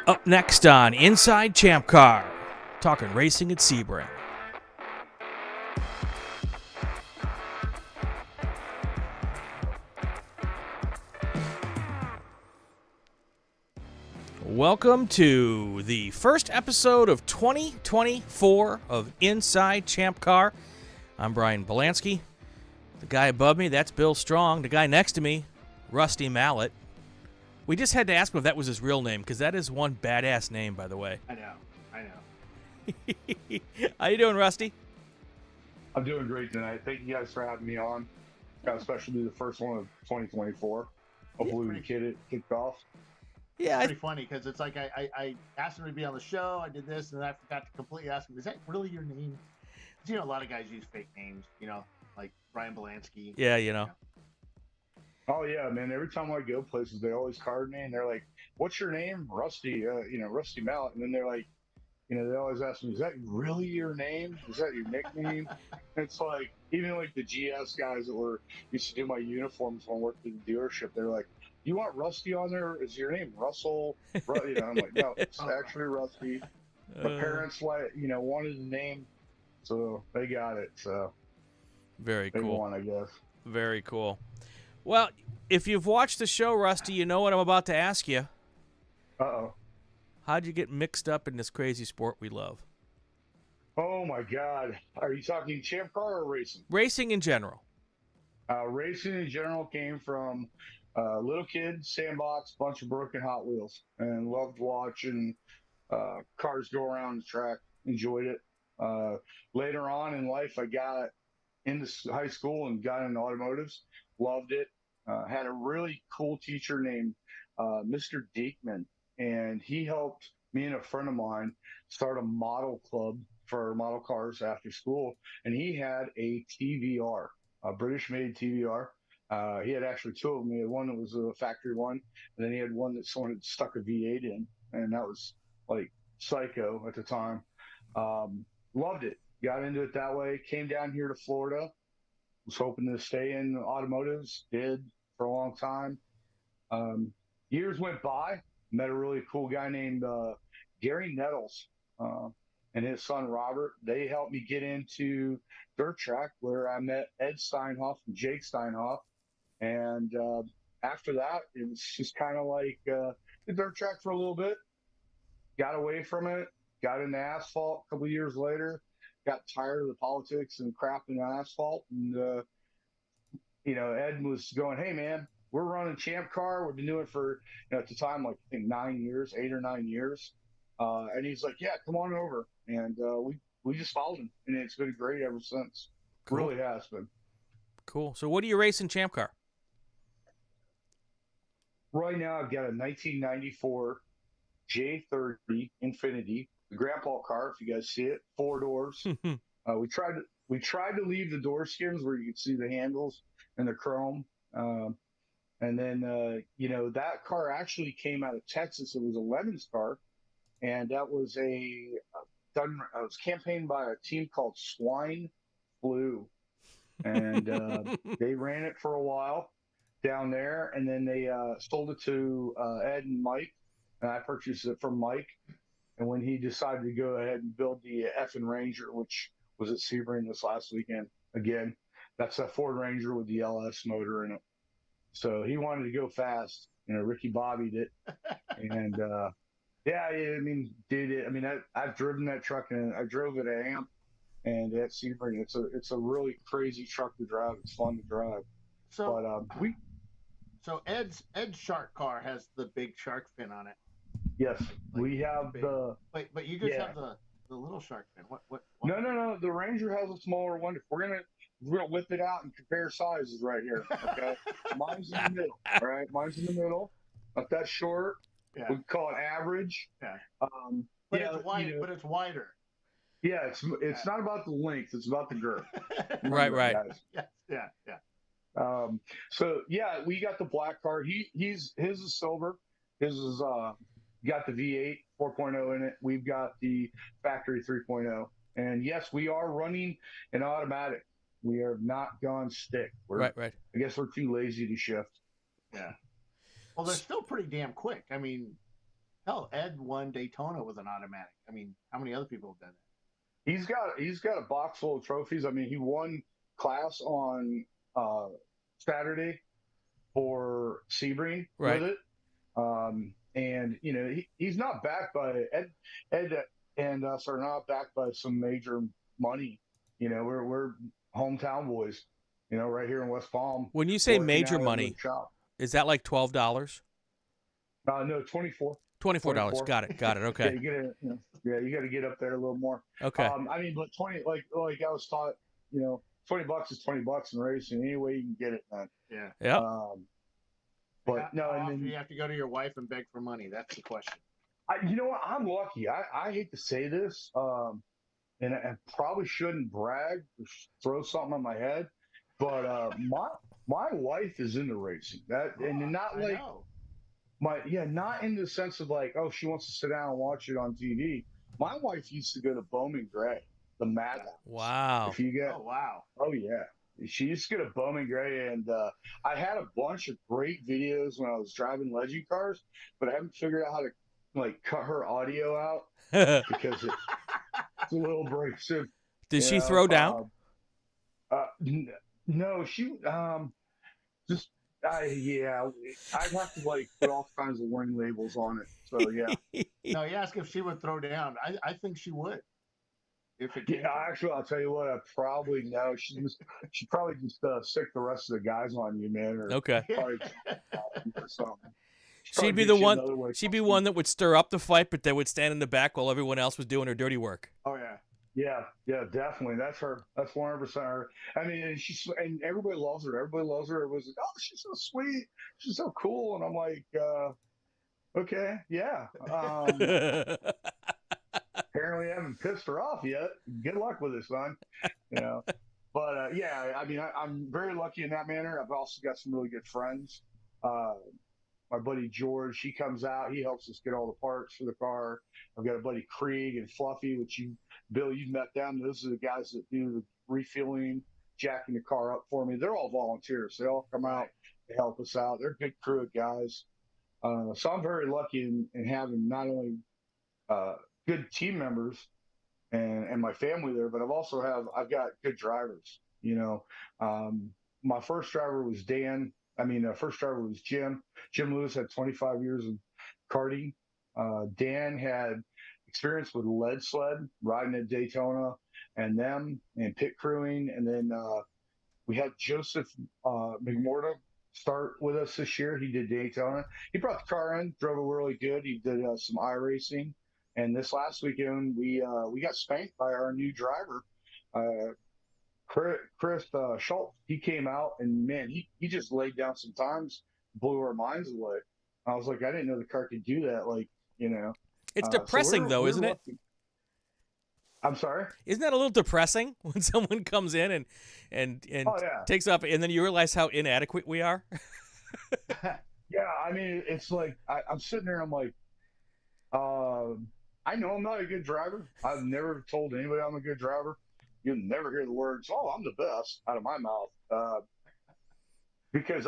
Up next on Inside ChampCar, talking racing at Sebring. Welcome to the first episode of 2024 of Inside ChampCar. I'm Brian Bielanski. The guy above me, that's Bill Strong. The guy next to me, Rusty Mallett. We just had to ask him if that was his real name, because that is one badass name, by the way. I know. How you doing, Rusty? I'm doing great tonight. Thank you guys for having me on. Especially the first one of 2024. Hopefully we get it kicked off. Yeah, It's pretty funny because it's like I asked him to be on the show. I did this, and then I forgot to completely ask him, is that really your name? 'Cause, a lot of guys use fake names, like Brian Bielanski. Yeah, you know. Oh yeah, man. Every time I go places, they always card me and they're like, "What's your name?" Rusty, Rusty Mallett. And then they're like, they always ask me, "Is that really your name? Is that your nickname?" It's like, even like the GS guys that used to do my uniforms when I worked at the dealership, they're like, "You want Rusty on there? Is your name Russell?" I'm like, "No, it's actually Rusty." My parents wanted the name, so they got it. So very they cool. won, I guess. Very cool. Well, if you've watched the show, Rusty, you know what I'm about to ask you. Uh-oh. How'd you get mixed up in this crazy sport we love? Oh my God. Are you talking ChampCar or racing? Racing in general. Racing in general came from little kid, sandbox, bunch of broken Hot Wheels, and loved watching cars go around the track. Enjoyed it. Later on in life, I got into high school and got into automotives. Loved it. Had a really cool teacher named Mr. Diekman, and he helped me and a friend of mine start a model club for model cars after school. And he had a TVR, a British-made TVR. He had actually two of them. He had one that was a factory one, and then he had one that someone had stuck a V8 in, and that was like psycho at the time. Loved it. Got into it that way. Came down here to Florida. Was hoping to stay in automotives. Did for a long time. Years went by. Met a really cool guy named Gary Nettles and his son Robert. They helped me get into dirt track, where I met Ed Steinhoff and Jake Steinhoff. And after that, it was just kind of like the dirt track for a little bit. Got away from it. Got into asphalt a couple of years later. Got tired of the politics and crap in asphalt. And, Ed was going, "Hey, man, we're running ChampCar. We've been doing it for, at the time, like, I think 9 years, 8 or 9 years. And he's like, "Yeah, come on over." And we just followed him. And it's been great ever since. Cool. Really has been. Cool. So what do you race in ChampCar? Right now, I've got a 1994 J30 Infiniti, the grandpa car, if you guys see it, 4 doors. We tried to leave the door skins where you could see the handles and the chrome. And then, that car actually came out of Texas. It was a Lemons car, and that was it was campaigned by a team called Swine Flu, and they ran it for a while down there, and then they sold it to Ed and Mike, and I purchased it from Mike. And when he decided to go ahead and build the effing Ranger, which was at Sebring this last weekend, again, that's that Ford Ranger with the LS motor in it. So he wanted to go fast. Ricky bobbied it. And, I've driven that truck, and I drove it at AMP and at Sebring. It's a really crazy truck to drive. It's fun to drive. So Ed's Shark car has the big shark fin on it. Yes, we have the. But you just have the little shark fin. What? No. The Ranger has a smaller one. If we're gonna whip it out and compare sizes right here. Okay, mine's in the middle. All right, mine's in the middle. Not that short. Yeah. We call it average. Yeah. It's wide. But it's wider. Yeah, it's not about the length. It's about the girth. Right. Yeah. So yeah, we got the black car. His is silver. His is got the V8 4.0 in it. We've got the factory 3.0. And yes, we are running an automatic. We are not gone stick. Right. I guess we're too lazy to shift. Yeah. Well, they're still pretty damn quick. I mean, Hell, Ed won Daytona with an automatic. I mean, how many other people have done He's got a box full of trophies. I mean, he won class on uh, Saturday for Sebring Right. with it. And you know, he's not backed by Ed and us are not backed by some major money. You know, we're hometown boys. You know, right here in West Palm, When you say working major out of the money, shop. is that like $12? No, 24. $24. Got it. Yeah, Okay. you get yeah, you got to get up there a little more. Okay. I mean, but 20, like I was taught, you know, $20 is $20 in racing. Any way you can get it, man. that? Yeah. Yep. But no, How and often then do you have to go to your wife and beg for money? That's the question. you know what? I'm lucky. I hate to say this, and I probably shouldn't brag or throw something on my head, but my wife is into racing. And not like not in the sense of like, oh, she wants to sit down and watch it on TV. My wife used to go to Bowman Gray, the Madhouse. Wow. If you get, Oh wow. oh yeah, she used to go to Bowman Gray, and I had a bunch of great videos when I was driving legend cars, but I haven't figured out how to like cut her audio out because it's a little abrasive. Did you she know? throw down? No, she just yeah, I'd have to like put all kinds of warning labels on it. So yeah. No, you ask if she would throw down. I think she would. If it came Yeah, actually, I'll tell you what. I probably know she probably just sick the rest of the guys on you, man. Or Okay. probably or something. She'd be the one. She'd be one that would stir up the fight, but that would stand in the back while everyone else was doing her dirty work. Oh yeah. Yeah, definitely. That's her. That's 100% her. I mean, and everybody loves her. Everybody loves her. Everybody's like, oh, she's so sweet. She's so cool. And I'm like, okay, yeah. Apparently, I haven't pissed her off yet. Good luck with it, son. You know. But yeah, I mean, I'm very lucky in that manner. I've also got some really good friends. My buddy George, he comes out. He helps us get all the parts for the car. I've got a buddy Krieg and Fluffy, which Bill, you've met them. Those are the guys that do the refueling, jacking the car up for me. They're all volunteers. They all come out to help us out. They're a good crew of guys. So I'm very lucky in having not only good team members and my family there, but I've got good drivers. You know, my first driver was Dan. First driver was Jim. Jim Lewis had 25 years of karting. Dan had experience with lead sled, riding at Daytona, and pit crewing. And then we had Joseph McMorta start with us this year. He did Daytona. He brought the car in, drove it really good. He did some iRacing. And this last weekend, we got spanked by our new driver, Chris Schultz. He came out and man, he just laid down some times, blew our minds away. I was like, I didn't know the car could do that. Like, you know, It's depressing, though, isn't it? I'm sorry. Isn't that a little depressing when someone comes in and takes off, and then you realize how inadequate we are? Yeah, I mean, it's like I'm sitting there. I'm like, I know I'm not a good driver. I've never told anybody I'm a good driver. You'll never hear the words, "Oh, I'm the best" out of my mouth, because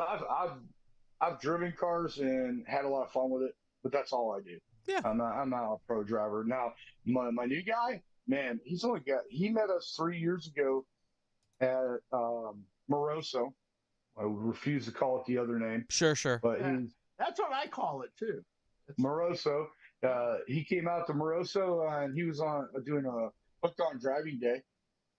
I've driven cars and had a lot of fun with it. But that's all I do. Yeah, I'm not a pro driver. Now, my new guy, man, he met us 3 years ago at Moroso. I refuse to call it the other name. Sure. But yeah. That's what I call it too. Moroso. He came out to Moroso and he was doing a hooked on driving day.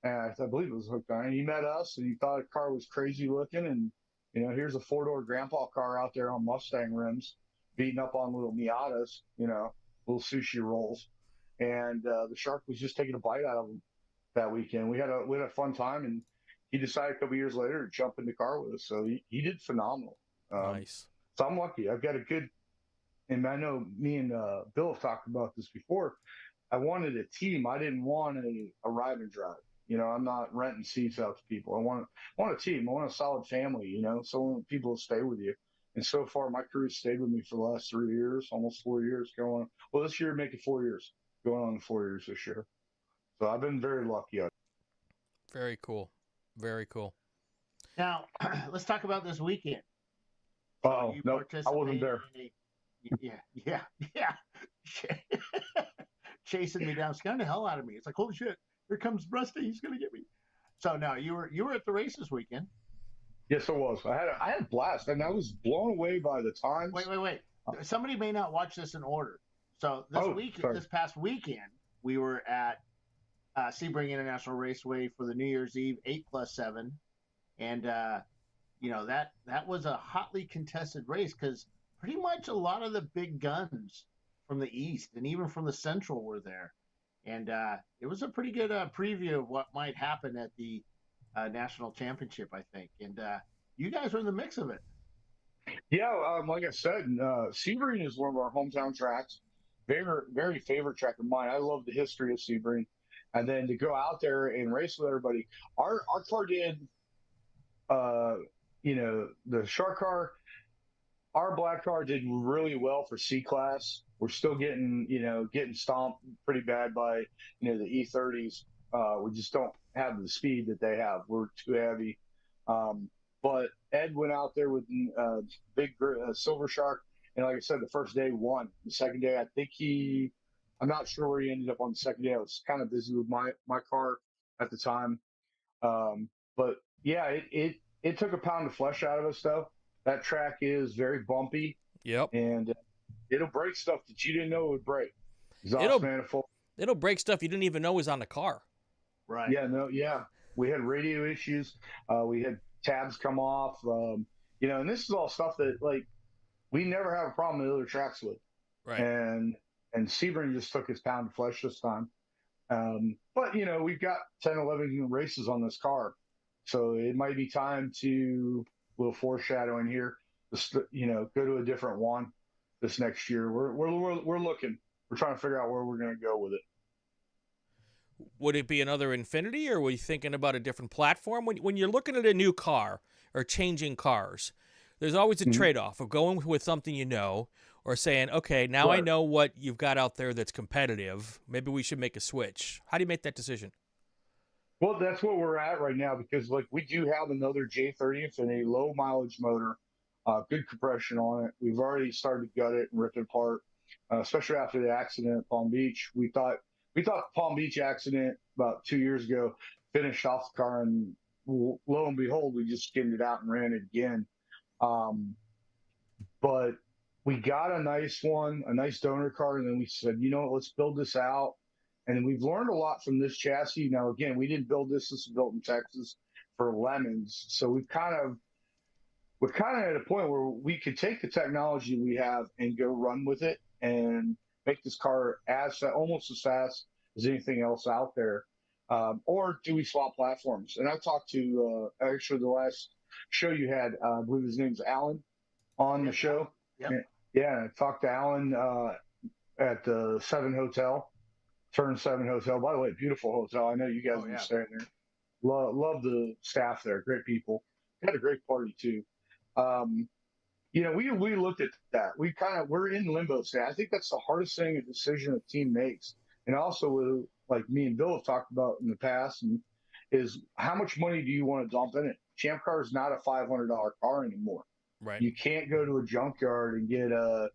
And I believe it was hooked on. And he met us and he thought the car was crazy looking. And, you know, here's a 4-door grandpa car out there on Mustang rims, beating up on little Miatas, you know, little sushi rolls. And the Shark was just taking a bite out of him that weekend. We had a fun time, and he decided a couple years later to jump in the car with us. So he did phenomenal. Nice. So I'm lucky. I've got a good, and I know me and Bill have talked about this before. I wanted a team. I didn't want a ride and drive. You know, I'm not renting seats out to people. I want a team. I want a solid family, you know, so people stay with you. And so far, my crew has stayed with me for the last 3 years, almost 4 years going on. Well, this year, make it 4 years. Going on 4 years this year. So I've been very lucky. Very cool. Very cool. Now, let's talk about this weekend. Oh, no, I wasn't there. Yeah. Chasing me down, scaring the hell out of me. It's like, holy shit, here comes Rusty. He's gonna get me. So no, you were at the race this weekend. Yes, I was. I had a blast, and I was blown away by the times. Wait. Somebody may not watch this in order. So Sorry. this past weekend, we were at Sebring International Raceway for the New Year's Eve 8+7, and that was a hotly contested race because pretty much a lot of the big guns from the East and even from the Central were there, and it was a pretty good preview of what might happen at the national championship, I think, and you guys were in the mix of it. Yeah, like I said, Sebring is one of our hometown tracks. Very favorite track of mine. I love the history of Sebring, and then to go out there and race with everybody. Our car did, the Shark car. Our black car did really well for C class. We're still getting stomped pretty bad by the E30s. We just don't have the speed that they have. We're too heavy. But Ed went out there with big Silver Shark, and like I said, the first day won. The second day, I'm not sure where he ended up on the second day. I was kind of busy with my car at the time. But yeah, it took a pound of flesh out of us though. That track is very bumpy. Yep. And it'll break stuff that you didn't know it would break. It'll Manifold. It'll break stuff you didn't even know was on the car. Right. Yeah. We had radio issues. We had tabs come off. And this is all stuff that we never have a problem with other tracks with. Right. And Sebring just took his pound of flesh this time. But we've got 10, 11 races on this car, so it might be time to a little foreshadowing here. Just go to a different one this next year. We're looking. We're trying to figure out where we're going to go with it. Would it be another Infiniti, or were you thinking about a different platform? When you're looking at a new car or changing cars, there's always a trade-off of going with something or saying, okay, now I know what you've got out there that's competitive. Maybe we should make a switch. How do you make that decision? Well, that's what we're at right now because we do have another J30 Infiniti, low mileage motor, good compression on it. We've already started to gut it and rip it apart, especially after the accident at Palm Beach. We thought the Palm Beach accident about 2 years ago finished off the car, and lo and behold, we just skinned it out and ran it again. But we got a nice donor car, and then we said, let's build this out. And then we've learned a lot from this chassis. Now, again, we didn't build this. This was built in Texas for lemons. So we're kind of at a point where we could take the technology we have and go run with it and make this car almost as fast as anything else out there. Or do we swap platforms? And I talked to actually the last show you had, I believe his name's Alan, on the show. Yep. Yeah, I talked to Alan at the Turn 7 Hotel. By the way, beautiful hotel. I know you guys been staying there. Love the staff there. Great people. Had a great party too. We looked at that. We're in limbo state. I think that's the hardest thing a decision a team makes. And also, like me and Bill have talked about in the past, is how much money do you want to dump in it? ChampCar is not a $500 car anymore. Right. You can't go to a junkyard and get a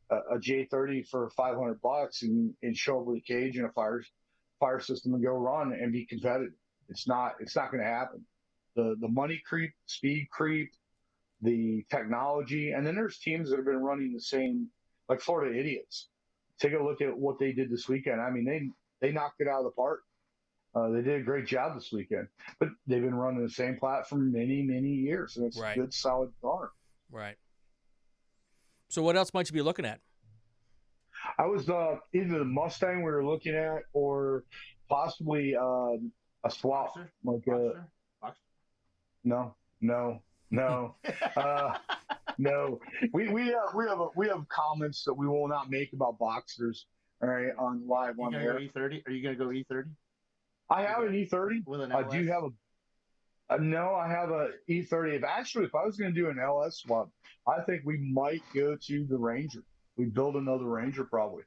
J30 for $500 and show up with a cage and a fire system and go run and be competitive. It's not going to happen. The money creep, speed creep, the technology, and then there's teams that have been running the same, like Florida Idiots. Take a look at what they did this weekend. I mean, they knocked it out of the park. They did a great job this weekend, but they've been running the same platform many, many years, and it's a good, solid car. Right. So what else might you be looking at? I was either the Mustang we were looking at, or possibly a swap. Boxer? Like Boxer? No. No. We have comments that we will not make about Boxers. All right, on live on air. E30? Are you gonna go E30? I have an E30. With an I LS? do have I have a E30. If I was going to do an LS swap, I think we might go to the Ranger. We build another Ranger probably.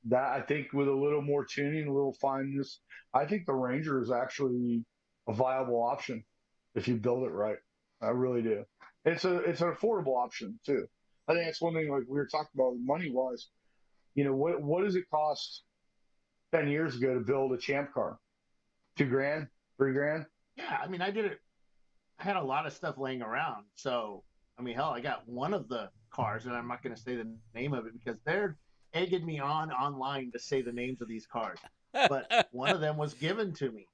That I think with a little more tuning, a little fineness, I think the Ranger is actually a viable option if you build it right. I really do. It's an affordable option too. I think that's one thing, like we were talking about money wise. What does it cost 10 years ago to build a Champ car? $2,000, $3,000? Yeah, I mean, I did it. I had a lot of stuff laying around. So, I mean, hell, I got one of the cars, and I'm not going to say the name of it because they're egging me on online to say the names of these cars. But one of them was given to me,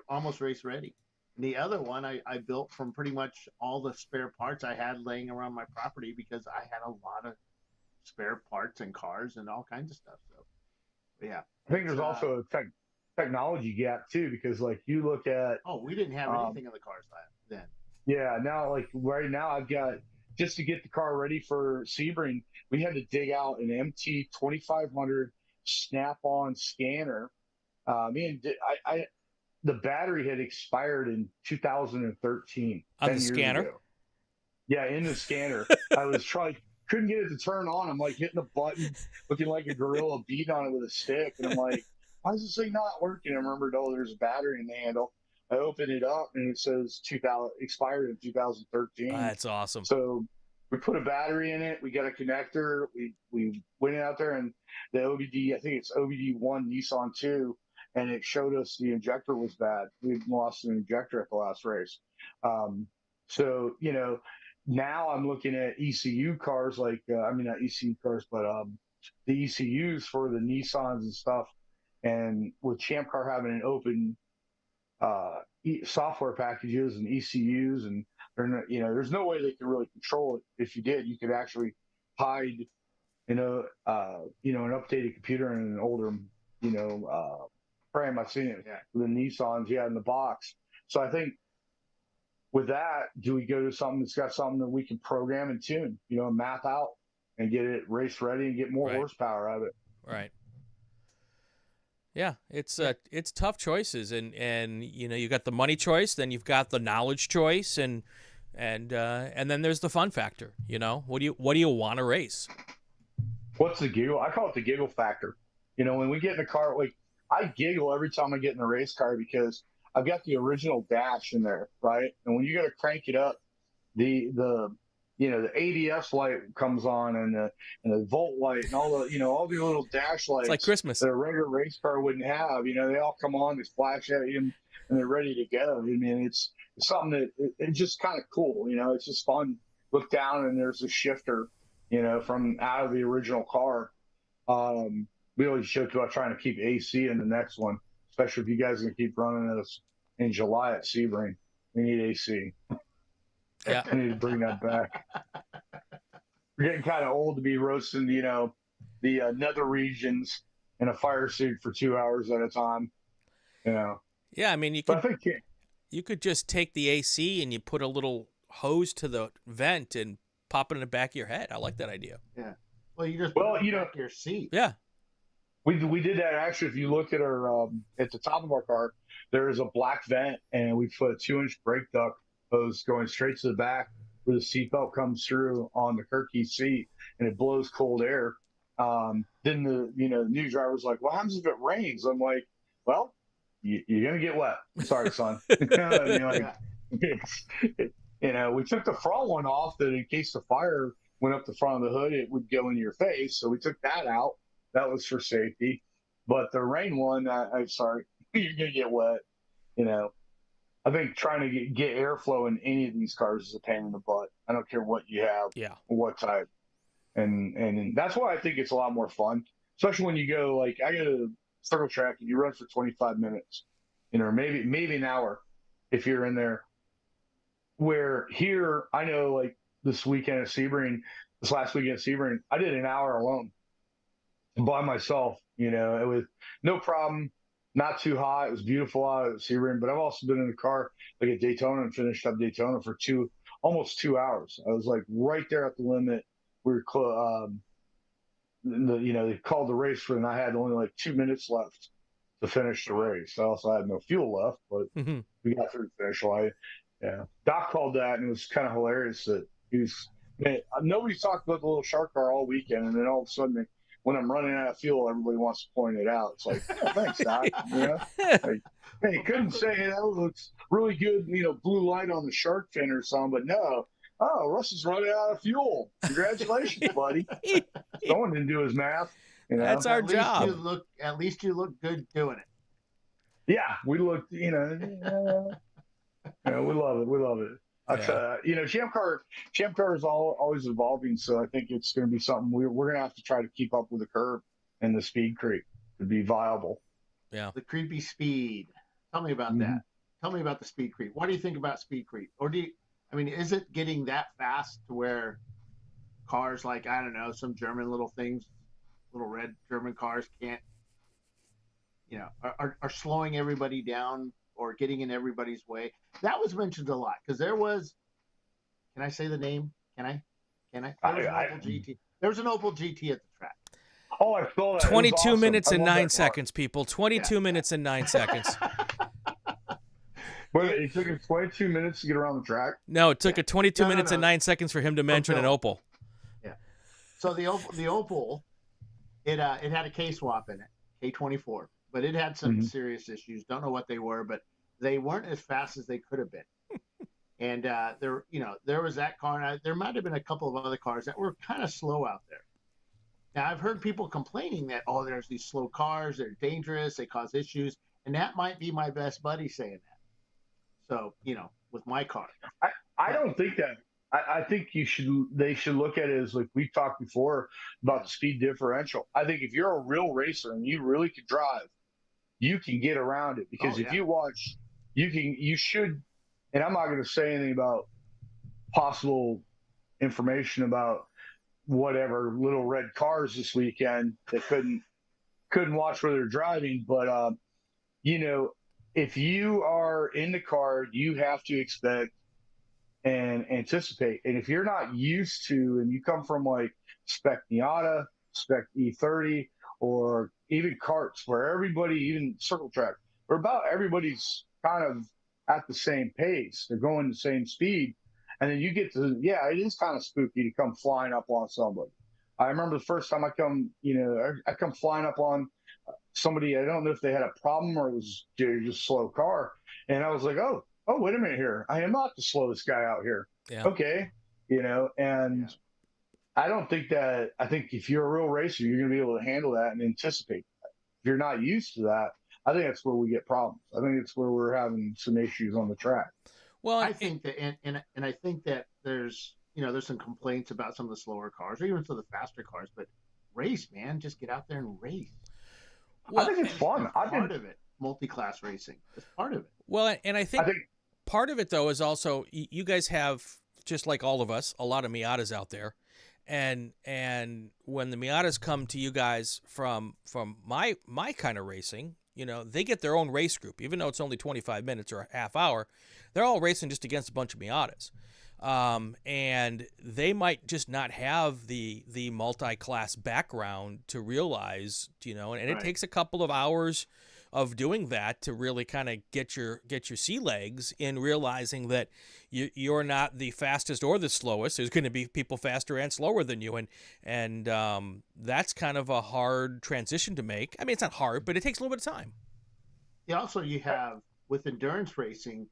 almost race ready. And the other one I built from pretty much all the spare parts I had laying around my property because I had a lot of spare parts and cars and all kinds of stuff. So, yeah. I think there's also a technology gap too, because like you look at. Oh, we didn't have anything in the cars then. Yeah, now like right now I've got, just to get the car ready for Sebring, we had to dig out an MT 2500 snap-on scanner. The battery had expired in 2013. On the scanner? Ago. Yeah, in the scanner. I was couldn't get it to turn on. I'm like hitting the button, looking like a gorilla, beating on it with a stick. And I'm like, why is this thing not working? I remembered, there's a battery in the handle. I opened it up and it says expired in 2013. That's awesome. So we put a battery in it. We got a connector. We went out there and the OBD, I think it's OBD1 Nissan 2, and it showed us the injector was bad. We lost an injector at the last race. So, now I'm looking at ECU cars, like, not ECU cars, but the ECUs for the Nissans and stuff. And with ChampCar having an open software packages and ECUs, and there's no way they can really control it. If you did, you could actually hide, an updated computer in an older, frame. I've seen it with the Nissans, in the box. So I think with that, do we go to something that's got something that we can program and tune, map out and get it race ready and get more horsepower out of it? Right. Yeah, it's tough choices, and you got the money choice, then you've got the knowledge choice, and then there's the fun factor. What do you want to race? What's the giggle? I call it the giggle factor. When we get in the car, like I giggle every time I get in the race car because I've got the original dash in there, right? And when you got to crank it up, the ADS light comes on and the volt light and all the little dash lights. It's like Christmas. That a regular race car wouldn't have. They all come on, they flash at you, and they're ready to go. I mean, it's something that it's just kind of cool. It's just fun. Look down and there's a shifter, from out of the original car. We always joke about trying to keep AC in the next one, especially if you guys are going to keep running us in July at Sebring. We need AC. Yeah. I need to bring that back. We're getting kind of old to be roasting, the nether regions in a fire suit for 2 hours at a time. Yeah, I mean, you could just take the AC and you put a little hose to the vent and pop it in the back of your head. I like that idea. Yeah. Well, you just put it in the back of your seat. Yeah. We did that actually. If you look at our at the top of our car, there is a black vent, and we put a 2-inch brake duct hose going straight to the back where the seatbelt comes through on the Kirky seat, and it blows cold air. Then the new driver was like, "Well, what happens if it rains?" I'm like, "Well, you're gonna get wet. Sorry, son." We took the front one off that in case the fire went up the front of the hood, it would go in your face. So we took that out. That was for safety. But the rain one, I'm sorry, you're gonna get wet. I think trying to get airflow in any of these cars is a pain in the butt. I don't care what you have, or what type, and that's why I think it's a lot more fun, especially when you go like I go to circle track and you run for 25 minutes, maybe an hour if you're in there. Where here, I know like this last weekend at Sebring, I did an hour alone by myself. It was no problem. Not too hot. It was beautiful out at Sebring, but I've also been in the car like at Daytona and finished up Daytona for almost 2 hours. I was like right there at the limit. We were they called the race for, and I had only like 2 minutes left to finish the race. I also had no fuel left, but we got through the finish line. Yeah, Doc called that, and it was kind of hilarious that nobody's talked about the little shark car all weekend, and then all of a sudden, when I'm running out of fuel, everybody wants to point it out. It's like, oh, thanks, Doc. Like, hey, you couldn't say that looks really good, blue light on the shark fin or something, but no, Oh, Russ is running out of fuel. Congratulations, buddy. Someone didn't do his math. That's our job. At least you look good doing it. Yeah, we looked. We love it. We love it. ChampCar is always evolving, so I think it's going to be something we're going to have to try to keep up with the curve and the speed creep to be viable. Yeah, the creepy speed. Tell me about that. Tell me about the speed creep. What do you think about speed creep? Or is it getting that fast to where cars like, I don't know, some German little things, little red German cars can't, are slowing everybody down or getting in everybody's way? That was mentioned a lot because there was, can I say the name? Can I? There was an Opel GT at the track. Oh, I saw that. 22 awesome. minutes and 9 seconds, people. 22 minutes and 9 seconds. Wait, it took him 22 minutes to get around the track? No, it took 22 minutes and 9 seconds for him to mention an Opel. Yeah. So the Opel, it had a K-swap in it, K24, but it had some serious issues. Don't know what they were, but they weren't as fast as they could have been. And there was that car, and there might have been a couple of other cars that were kind of slow out there. Now, I've heard people complaining that, there's these slow cars, they're dangerous, they cause issues, and that might be my best buddy saying that. So, with my car. I don't think that. I think they should look at it as, like we talked before about the speed differential. I think if you're a real racer and you really can drive, you can get around it because if you watch, you should, and I'm not going to say anything about possible information about whatever little red cars this weekend that couldn't watch where they're driving, but if you are in the car, you have to expect and anticipate. And if you're not used to, and you come from like Spec Miata, Spec E30, or even karts where everybody, even circle track, where about everybody's kind of at the same pace, they're going the same speed. And then you get to, it is kind of spooky to come flying up on somebody. I remember the first time I come flying up on somebody. I don't know if they had a problem or it was just a slow car. And I was like, oh, wait a minute here. I am not the slowest guy out here. Yeah. Okay. I don't think that, I think if you're a real racer, you're going to be able to handle that and anticipate that. If you're not used to that, I think that's where we get problems. I think it's where we're having some issues on the track. Well, I think that, and I think that there's some complaints about some of the slower cars or even some of the faster cars, but race, man, just get out there and race. Well, I think it's fun. Part of it, multi-class racing. It's part of it. Well, and I think part of it though is also you guys have, just like all of us, a lot of Miatas out there, and when the Miatas come to you guys from my kind of racing, they get their own race group, even though it's only 25 minutes or a half hour. They're all racing just against a bunch of Miatas. And they might just not have the multi-class background to realize, and it takes a couple of hours of doing that to really kind of get your sea legs in realizing that you're not the fastest or the slowest. There's going to be people faster and slower than you, and that's kind of a hard transition to make. I mean, it's not hard, but it takes a little bit of time. Yeah. Also, you have with endurance racing,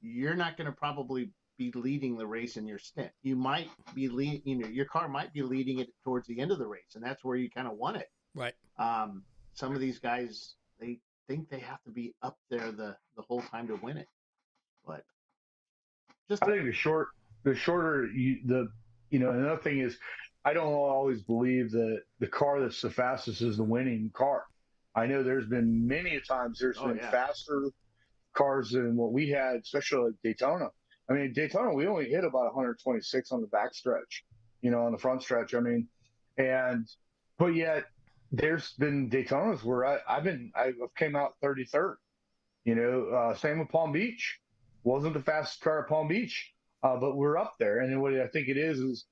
you're not going to probably be leading the race in your stint. You might be your car might be leading it towards the end of the race, and that's where you kind of want it. Right. Some of these guys, they think they have to be up there the whole time to win it, but I think the shorter another thing is, I don't always believe that the car that's the fastest is the winning car. I know there's been many times there's been faster cars than what we had, especially at Daytona. I mean, Daytona, we only hit about 126 on the back stretch, on the front stretch. I mean, but yet there's been Daytonas where I've came out 33rd. Same with Palm Beach. Wasn't the fastest car at Palm Beach, but we're up there. And then what I think it is,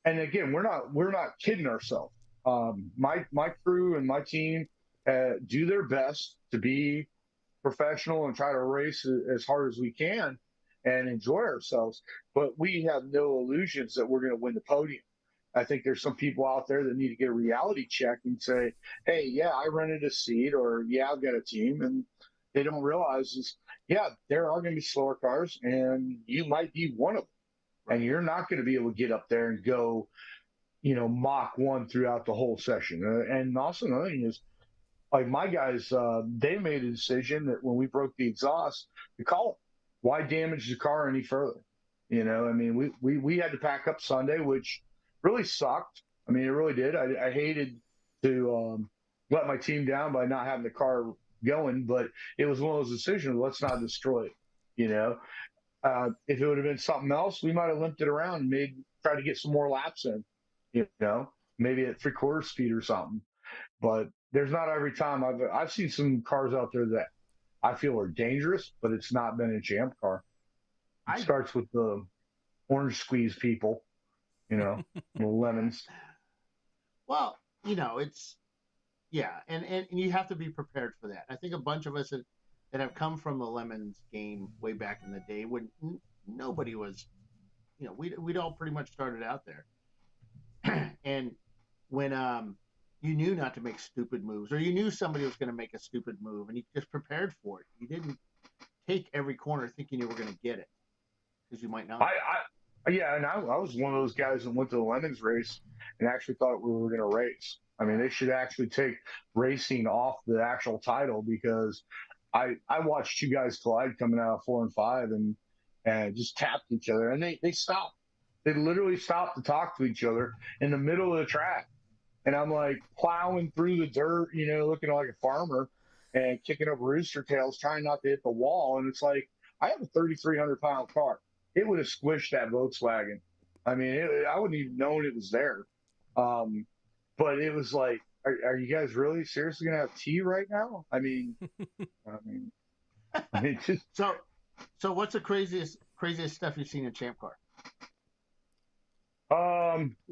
and again, we're not kidding ourselves. My crew and my team do their best to be professional and try to race as hard as we can and enjoy ourselves, but we have no illusions that we're going to win the podium. I think there's some people out there that need to get a reality check and say, hey, I rented a seat, or I've got a team, and they don't realize there are going to be slower cars, and you might be one of them. and you're not going to be able to get up there and go, Mach 1 throughout the whole session. And also another thing is, like my guys, they made a decision that when we broke the exhaust, to call it. Why damage the car any further? I mean, we had to pack up Sunday, which really sucked. I mean, it really did. I hated to let my team down by not having the car going, but it was one of those decisions. Let's not destroy it. If it would have been something else, we might have limped it around and try to get some more laps in. Maybe at 3/4 speed or something. But there's not every time I've seen some cars out there that I feel are dangerous, but it's not been a Champ car. It starts with the orange squeeze people, the lemons. Well, it's and you have to be prepared for that. I think a bunch of us that have come from the lemons game way back in the day when nobody was, we'd all pretty much started out there, and when you knew not to make stupid moves, or you knew somebody was going to make a stupid move, and you just prepared for it. You didn't take every corner thinking you were going to get it, because you might not. And I was one of those guys that went to the Lemons race and actually thought we were going to race. I mean, they should actually take racing off the actual title, because I watched two guys collide coming out of 4 and 5 and just tapped each other, and they stopped. They literally stopped to talk to each other in the middle of the track. And I'm like plowing through the dirt, looking like a farmer and kicking up rooster tails, trying not to hit the wall. And it's like, I have a 3,300-pound car. It would have squished that Volkswagen. I mean, I wouldn't even known it was there. But it was like, are you guys really seriously going to have tea right now? I mean, just. So what's the craziest stuff you've seen in ChampCar?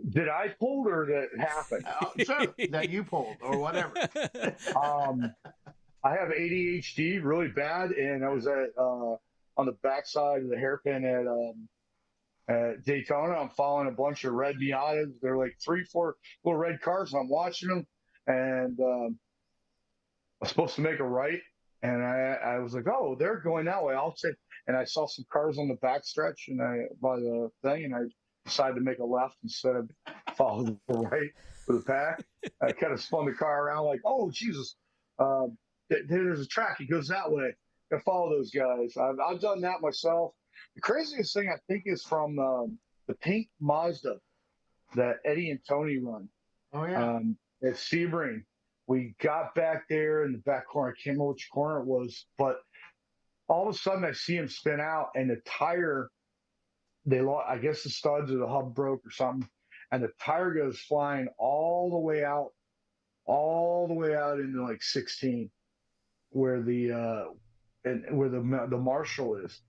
Did I pull or that happened? Sure, that you pulled or whatever. I have ADHD really bad, and I was on the backside of the hairpin at Daytona. I'm following a bunch of red Miatas. They're like 3-4 little red cars. And I'm watching them, and I was supposed to make a right, and I was like, oh, they're going that way. I'll say, and I saw some cars on the back stretch, and by the thing, and I decided to make a left instead of following the right for the pack. I kind of spun the car around like, oh, Jesus, there's a track. It goes that way. I follow those guys. I've done that myself. The craziest thing I think is from the pink Mazda that Eddie and Tony run. Oh, yeah. At Sebring. We got back there in the back corner. I can't remember which corner it was, but all of a sudden I see him spin out, and the tire, I guess the studs or the hub broke or something, and the tire goes flying all the way out into like 16, where the marshal is.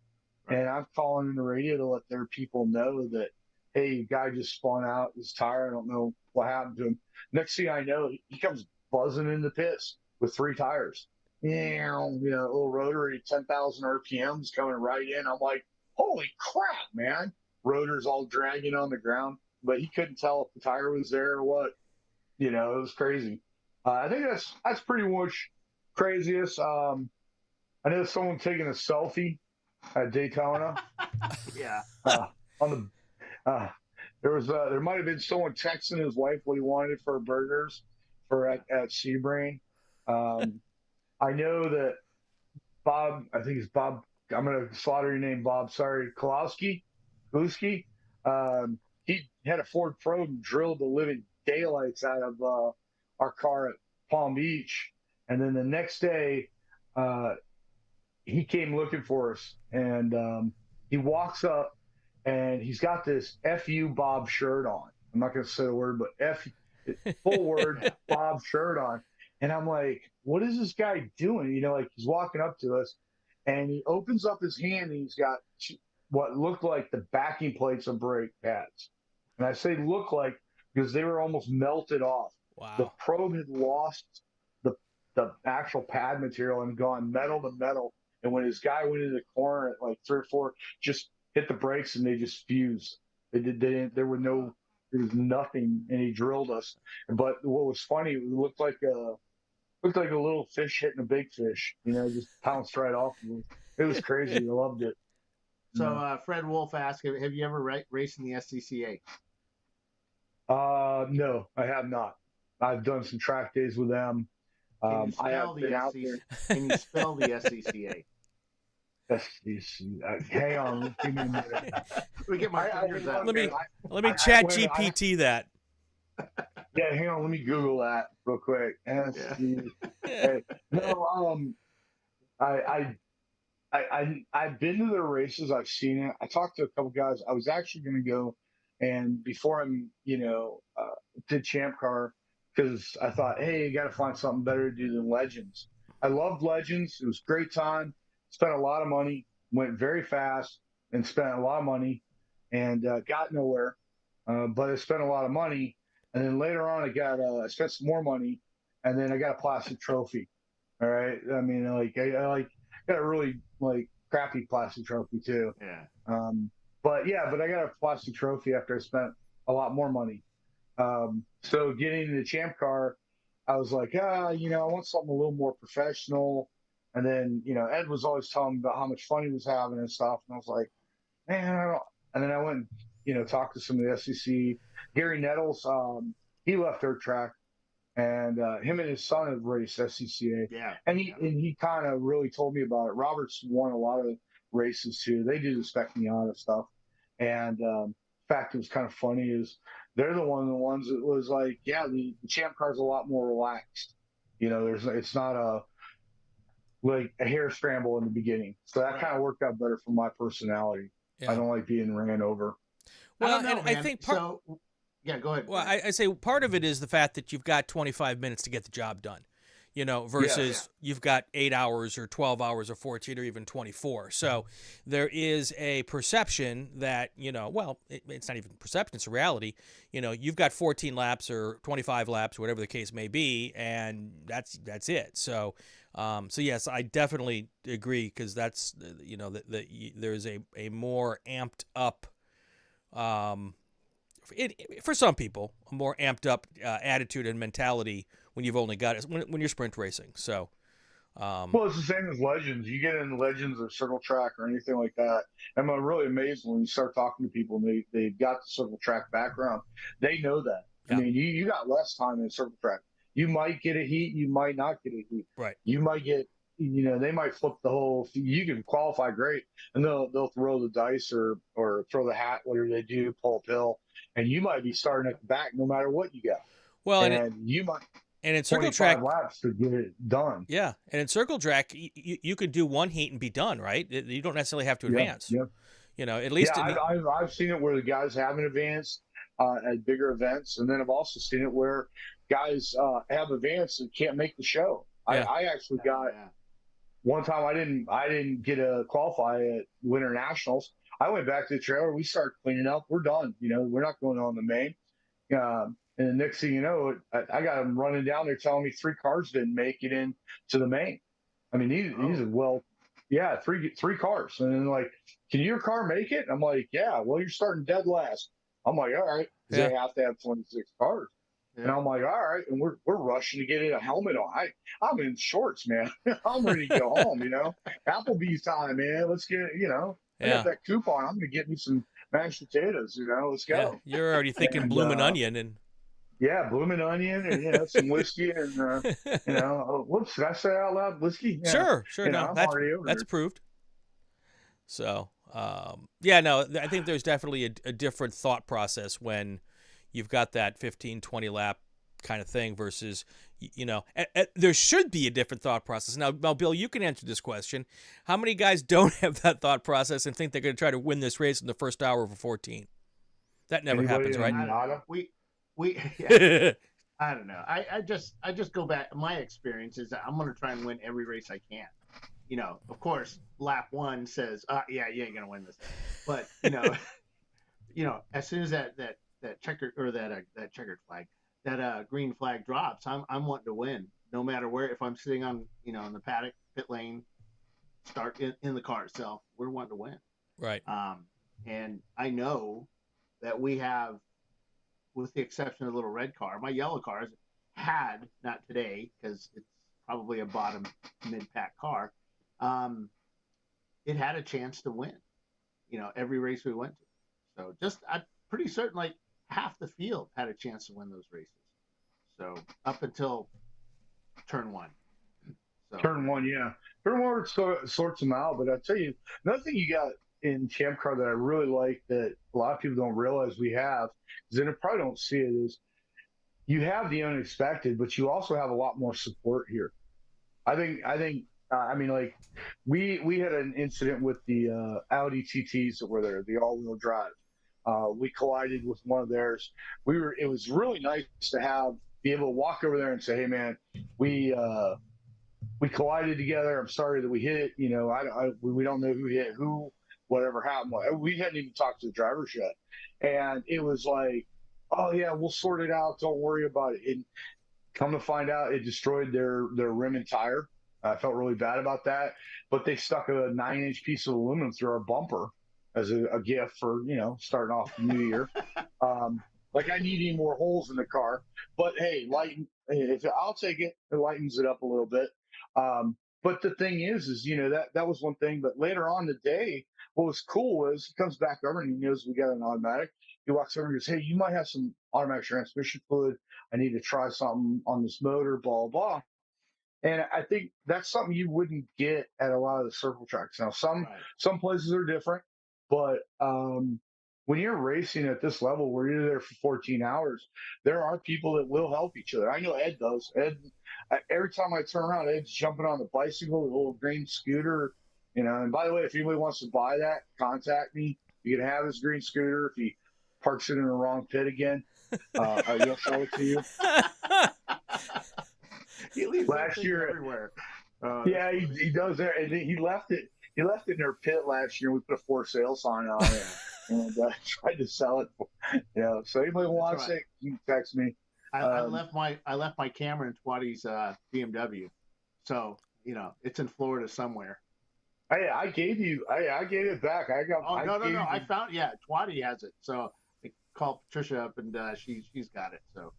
Right. And I'm calling in the radio to let their people know that, hey, guy just spun out his tire. I don't know what happened to him. Next thing I know, he comes buzzing in the pits with 3 tires. Little rotary, 10,000 RPMs coming right in. I'm like, holy crap, man. Rotors all dragging on the ground. But he couldn't tell if the tire was there or what. It was crazy. I think that's pretty much craziest. I know someone taking a selfie at Daytona. Yeah. There might have been someone texting his wife what he wanted for burgers at Sebring. I know that Bob, I think it's Bob, I'm going to slaughter your name, Bob, sorry, Kulowski, he had a Ford Probe and drilled the living daylights out of our car at Palm Beach. And then the next day, he came looking for us, and he walks up, and he's got this F.U. Bob shirt on. I'm not going to say the word, but full word Bob shirt on. And I'm like, what is this guy doing? He's walking up to us, and he opens up his hand, and he's got what looked like the backing plates of brake pads. And I say look like because they were almost melted off. Wow. The probe had lost the actual pad material and gone metal to metal. And when his guy went into the corner at like 3 or 4, just hit the brakes and they just fused. There was nothing, and he drilled us. But what was funny, it looked like a little fish hitting a big fish. Just pounced right off. It was crazy. I loved it. So Fred Wolf asked, have you ever raced in the SCCA? No, I have not. I've done some track days with them. Can you I spell have the been out there. Can you spell the SCCA? Hang on, give me a minute. Let me get my fingers out. Let me chat wait a minute, GPT that. Yeah, hang on. Let me Google that real quick. Yeah. No, I've been to their races. I've seen it. I talked to a couple guys. I was actually going to go, and before did ChampCar, because I thought, hey, you got to find something better to do than Legends. I loved Legends. It was a great time. Spent a lot of money. Went very fast and spent a lot of money, and got nowhere. But I spent a lot of money, and then later on, I spent some more money, and then I got a plastic trophy. All right. I mean, I got a really crappy plastic trophy too. Yeah. But I got a plastic trophy after I spent a lot more money. So getting the ChampCar, I was like, I want something a little more professional. And then, Ed was always telling me about how much fun he was having and stuff. And I was like, man, I don't. And then I went, talked to some of the SEC. Gary Nettles, he left Dirt Track, and him and his son have raced SCCA. Yeah. And he kind of really told me about it. Robert's won a lot of races too. They do the Spec Miata stuff. And in fact, it was kind of funny is they're the ones that was like, yeah, the ChampCar's a lot more relaxed. It's not like a hair scramble in the beginning. So that kind of worked out better for my personality. Yeah. I don't like being ran over. Well, I think yeah, go ahead. Well, I say part of it is the fact that you've got 25 minutes to get the job done, versus you've got 8 hours or 12 hours or 14 or even 24. So there is a perception that, it's not even perception, it's a reality. You've got 14 laps or 25 laps, whatever the case may be, and that's it. So yes, I definitely agree, because that's, there's a more amped up, for some people, a more amped up attitude and mentality when you've only got it when you're sprint racing. So, well, it's the same as Legends. You get into Legends or Circle Track or anything like that, and I'm really amazed when you start talking to people and they've got the Circle Track background. They know that. Yeah. I mean, you got less time in Circle Track. You might get a heat, you might not get a heat. Right. You might get, they might flip the whole. You can qualify great, and they'll throw the dice or throw the hat, whatever they do, pull a pill, and you might be starting at the back no matter what you got. Well, you might. And in Circle Track, laps to get it done. Yeah, and in Circle Track, you could do one heat and be done, right? You don't necessarily have to advance. Yeah. At least. Yeah, I've seen it where the guys haven't advanced at bigger events, and then I've also seen it where guys have advanced and can't make the show. Yeah. I actually got one time I didn't get a qualify at Winter Nationals. I went back to the trailer. We started cleaning up. We're done. We're not going on the main. And the next thing you know, I got them running down there telling me 3 cars didn't make it in to the main. I mean, these are three cars. And then like, can your car make it? I'm like, yeah. Well, you're starting dead last. I'm like, all right. Yeah. They have to have 26 cars. Yeah. And I'm like, all right. And we're rushing to get a helmet on. I'm in shorts, man. I'm ready to go home. Applebee's time, man. Let's get I got that coupon. I'm gonna get me some mashed potatoes. Let's go. Yeah. You're already thinking blooming onion and. Yeah, blooming onion and some whiskey and whoops, did I say out loud whiskey? Yeah. Sure. No, that's approved. So I think there's definitely a different thought process when you've got that 15, 20 lap kind of thing versus there should be a different thought process. Now, Bill, you can answer this question. How many guys don't have that thought process and think they're going to try to win this race in the first hour of a 14? That never happens, right? I don't know. I just go back. My experience is that I'm going to try and win every race I can. Of course, lap 1 says, you ain't going to win this. But, as soon as that checkered or that checkered flag, that green flag drops, I'm wanting to win no matter where. If I'm sitting on, in the paddock, pit lane, start in the car itself, we're wanting to win. Right. And I know that we have, with the exception of the little red car, my yellow cars had, not today, because it's probably a bottom mid-pack car, it had a chance to win. every race we went to. So I'm pretty certain like half the field had a chance to win those races. So up until turn one. So Turn one, yeah. Turn one sorts them out. But I tell you, another thing you got in ChampCar that I really like that a lot of people don't realize we have, because they probably don't see it, is you have the unexpected, but you also have a lot more support here. I mean, like we had an incident with the Audi TTs that were there, the all-wheel drive. We collided with one of theirs. It was really nice to be able to walk over there and say, "Hey, man, we collided together. I'm sorry that we hit it. We don't know who hit who, whatever happened. We hadn't even talked to the drivers yet, and it was like, oh yeah, we'll sort it out. Don't worry about it." And come to find out, it destroyed their rim and tire. I felt really bad about that, but they stuck a 9-inch piece of aluminum through our bumper as a gift for starting off the new year. Like I need any more holes in the car, but hey, I'll take it. It lightens it up a little bit. But the thing is that was one thing. But later on the day, what was cool was he comes back over and he knows we got an automatic. He walks over and goes, "Hey, you might have some automatic transmission fluid. I need to try something on this motor, blah, blah." And I think that's something you wouldn't get at a lot of the circle tracks. Now, some places are different, but when you're racing at this level where you're there for 14 hours, there are people that will help each other. I know Ed does. Every time I turn around, Ed's jumping on the bicycle, the little green scooter. And by the way, if anybody wants to buy that, contact me. You can have his green scooter if he parks it in the wrong pit again. I'll show it to you. He leaves last year everywhere. Yeah, he does that, and he left it. He left it in their pit last year. We put a for sale sign on it and tried to sell it. So anybody wants it, you can text me. I left my camera in Twatty's BMW, so it's in Florida somewhere. I gave it back. No. I found Twatty has it. So I called Patricia up and she's got it. So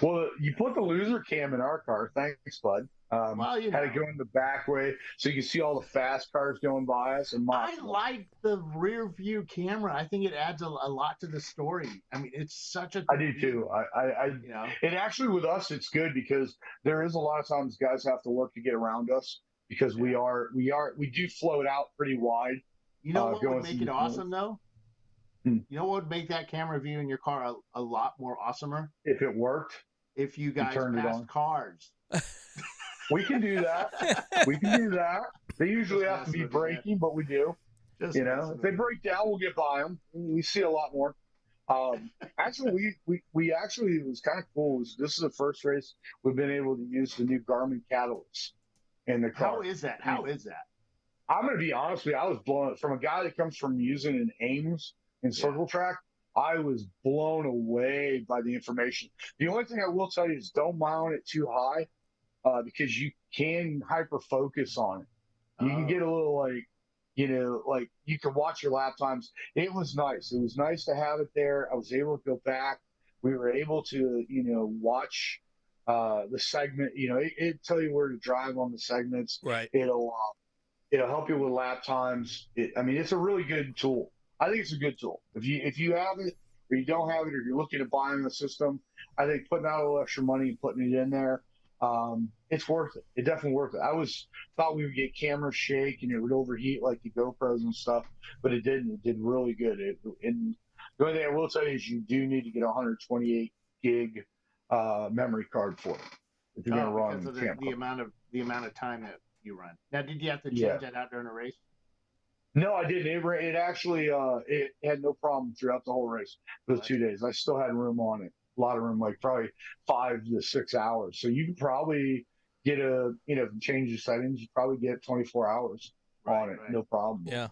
well, you put the loser cam in our car. Thanks, bud. Had to go in the back way so you can see all the fast cars going by us. And I like the rear view camera. I think it adds a lot to the story. I mean, it's such a. I do too. And actually with us, it's good because there is a lot of times guys have to work to get around us because we do float out pretty wide. You know what would make it awesome though? You know what would make that camera view in your car a lot more awesomer? If it worked. If you guys passed cars. We can do that. They usually have to be braking, but we do. If they break down, we'll get by them. We see a lot more. Actually, we actually, it was kind of cool. This is the first race we've been able to use the new Garmin catalyst in the car. How is that? I'm going to be honest with you. I was blown from a guy that comes from using an Ames in circle track. I was blown away by the information. The only thing I will tell you is don't mount it too high because you can hyper focus on it. You can get a little like you can watch your lap times. It was nice. It was nice to have it there. I was able to go back. We were able to, watch the segment. It tell you where to drive on the segments. Right. It'll help you with lap times. It's a really good tool. I think it's a good tool. If you have it or you don't have it or you're looking at buying the system, I think putting out a little extra money and putting it in there, it's worth it. It's definitely worth it. I thought we would get camera shake and it would overheat like the GoPros and stuff, but it didn't. It did really good. And the only thing I will tell you is you do need to get a 128 gig memory card for it if you're going to run because of the amount of time that you run. Now, did you have to change that out during a race? No, I didn't. It actually it had no problem throughout the whole race for the 2 days. I still had room on it, a lot of room, like probably 5 to 6 hours. So you could probably get change the settings. You probably get 24 hours on it, no problem. Yeah.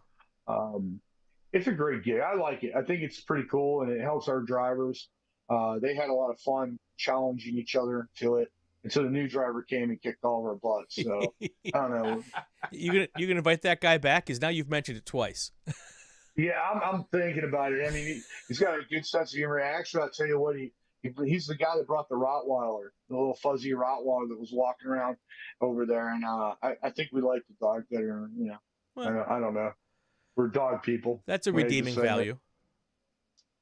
It's a great gig. I like it. I think it's pretty cool, and it helps our drivers. They had a lot of fun challenging each other to it. And so the new driver came and kicked all of our butts. So I don't know. You gonna invite that guy back? Because now you've mentioned it twice. Yeah, I'm thinking about it. I mean, he's got a good sense of humor. Actually, I'll tell you what, he's the guy that brought the Rottweiler, the little fuzzy Rottweiler that was walking around over there. And I think we like the dog better. Well, I don't know. we're dog people. That's a redeeming value.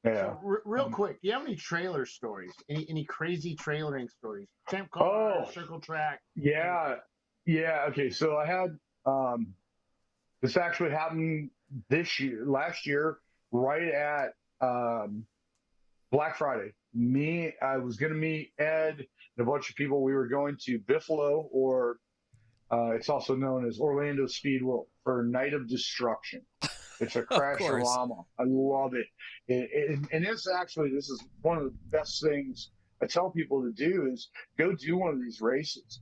Yeah. So, real quick, do you have any trailer stories? Any crazy trailering stories? ChampCar, Oh. Circle Track. Yeah. Okay. So I had this actually happened last year, right at Black Friday. I was going to meet Ed and a bunch of people. We were going to Buffalo, or it's also known as Orlando Speedway, for Night of Destruction. It's a crash llama. I love it. And this is one of the best things I tell people to do is go do one of these races.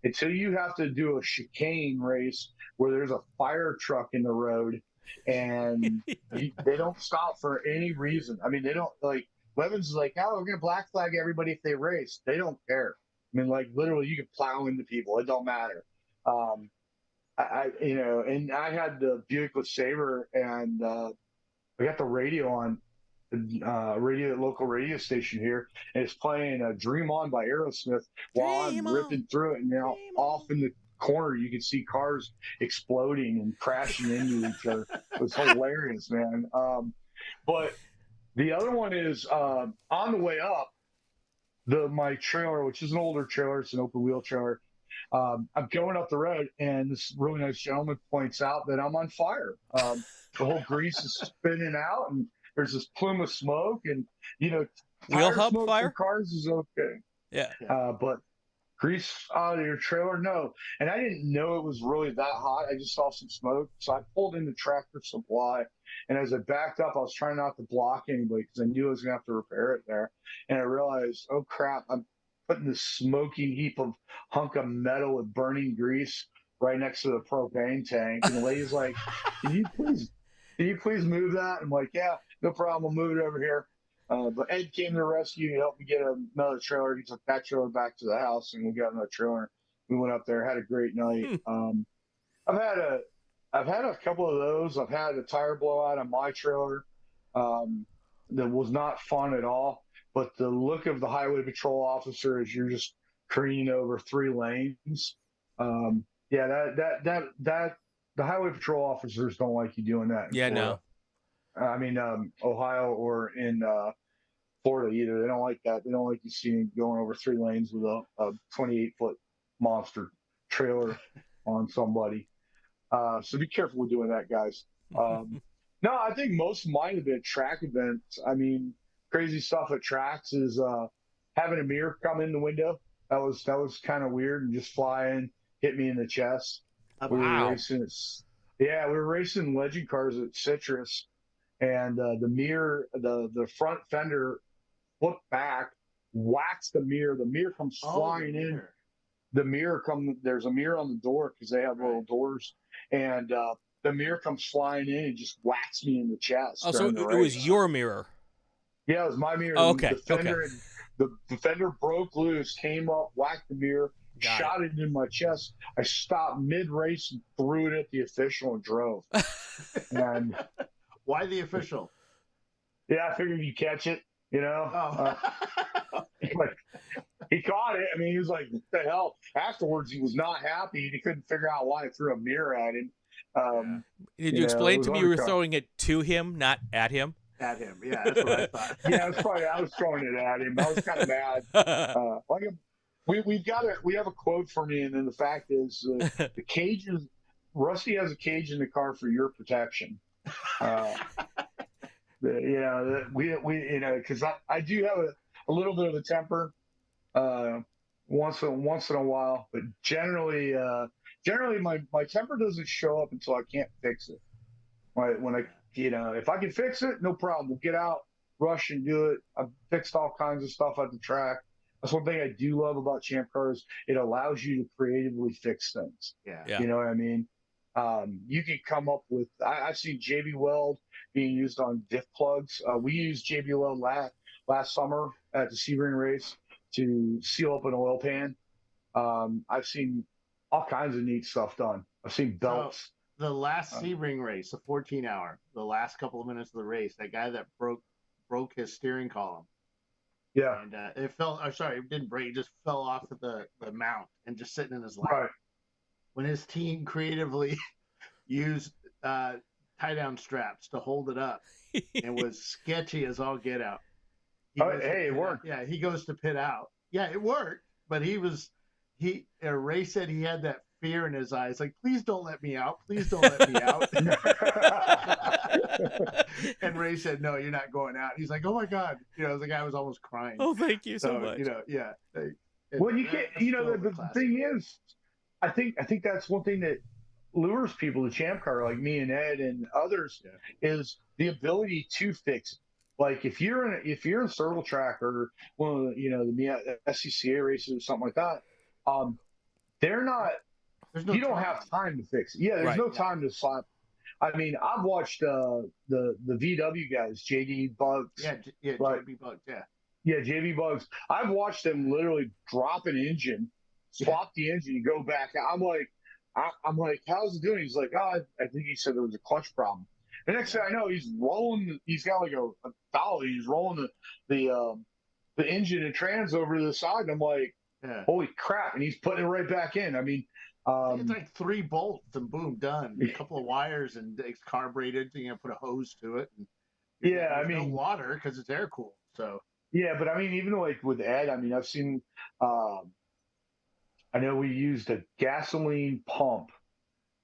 Until you have to do a chicane race where there's a fire truck in the road and they don't stop for any reason. I mean, they don't like. Levins is like, oh, we're gonna black flag everybody if they race. They don't care. I mean, like literally, you can plow into people. It don't matter. And I had the Buick LeSabre, and I got the radio on, local radio station here, and it's playing "Dream On" by Aerosmith while I'm ripping through it, and off in the corner you can see cars exploding and crashing into each other. It was hilarious, man. But the other one is on the way up, my trailer, which is an older trailer, it's an open wheel trailer. I'm going up the road, and this really nice gentleman points out that I'm on fire. The whole grease is spinning out, and there's this plume of smoke, and wheel hub smoke fire from cars is okay. Yeah. But grease out of your trailer, no. And I didn't know it was really that hot. I just saw some smoke, so I pulled into Tractor Supply. And as I backed up, I was trying not to block anybody because I knew I was going to have to repair it there. And I realized, oh crap, I'm putting this smoking heap of hunk of metal with burning grease right next to the propane tank. And the lady's like, can you please move that? I'm like, yeah, no problem. We'll move it over here. But Ed came to the rescue. He helped me get another trailer. He took that trailer back to the house, and we got another trailer. We went up there, had a great night. I've had a couple of those. I've had a tire blowout on my trailer that was not fun at all. But the look of the highway patrol officer as you're just careening over 3 lanes, the highway patrol officers don't like you doing that. Yeah, Florida. No. I mean, Ohio or in Florida either. They don't like that. They don't like you seeing going over 3 lanes with a 28-foot monster trailer on somebody. So be careful with doing that, guys. No, I think most of mine have been track events. I mean, crazy stuff at tracks is having a mirror come in the window. That was kind of weird, and just fly in, hit me in the chest. Wow. We were racing legend cars at Citrus, and the mirror, the front fender flipped back, whacks the mirror. The mirror comes flying in. There's a mirror on the door because they have little doors, and the mirror comes flying in and just whacks me in the chest. Oh, so it was your mirror. Yeah, it was my mirror. Oh, okay. The fender broke loose, came up, whacked the mirror, shot it in my chest. I stopped mid-race and threw it at the official and drove. And why the official? Yeah, I figured you'd catch it, you know. Oh. He caught it. I mean, he was like, what the hell? Afterwards, he was not happy. He couldn't figure out why I threw a mirror at him. Did you explain to me you were throwing it to him, not at him? At him, yeah, that's what I thought. Yeah, I was throwing it at him. I was kind of mad. We have a quote for me, and then the fact is, the cage is Rusty has a cage in the car for your protection. Because I do have a little bit of a temper once in a while, but generally my temper doesn't show up until I can't fix it. If I can fix it, no problem. We'll get out, rush and do it. I've fixed all kinds of stuff at the track. That's one thing I do love about ChampCar is it allows you to creatively fix things. Yeah. You know what I mean? You can come up with, I've seen JB Weld being used on diff plugs. We used JB Weld last summer at the Sebring race to seal up an oil pan. I've seen all kinds of neat stuff done. I've seen belts. So the last Sebring race, the 14-hour, the last couple of minutes of the race, that guy that broke his steering column. Yeah. And it didn't break. It just fell off of the mount and just sitting in his lap. Right. When his team creatively used tie-down straps to hold it up, and was sketchy as all get out. Hey, it worked. Yeah, he goes to pit out. Yeah, it worked, but Ray said he had that fear in his eyes, like, please don't let me out. Please don't let me out. And Ray said, no, you're not going out. He's like, oh my God. The guy was almost crying. Oh, thank you so much. Yeah. Well, you can't, the thing is, I think that's one thing that lures people to ChampCar, like me and Ed and others, is the ability to fix it. Like if you're in circle track or one of the SCCA races or something like that, they're not. You don't have time to fix it. Yeah, there's no time to slap. I mean, I've watched the VW guys, JD Bugs. Yeah, JB Bugs. Yeah. Yeah, JB Bugs. I've watched them literally drop an engine, swap the engine, and go back. I'm like, how's it doing? He's like, I think he said there was a clutch problem. The next thing I know, he's rolling. He's got like a dolly. He's rolling the engine and trans over to the side. And I'm like, holy crap! And he's putting it right back in. I mean, it's like 3 bolts and boom, done. A couple of wires and it's carbureted. Put a hose to it. And, I mean, no water because it's air cooled. So yeah, but I mean, even like with Ed, I mean, I've seen. I know we used a gasoline pump,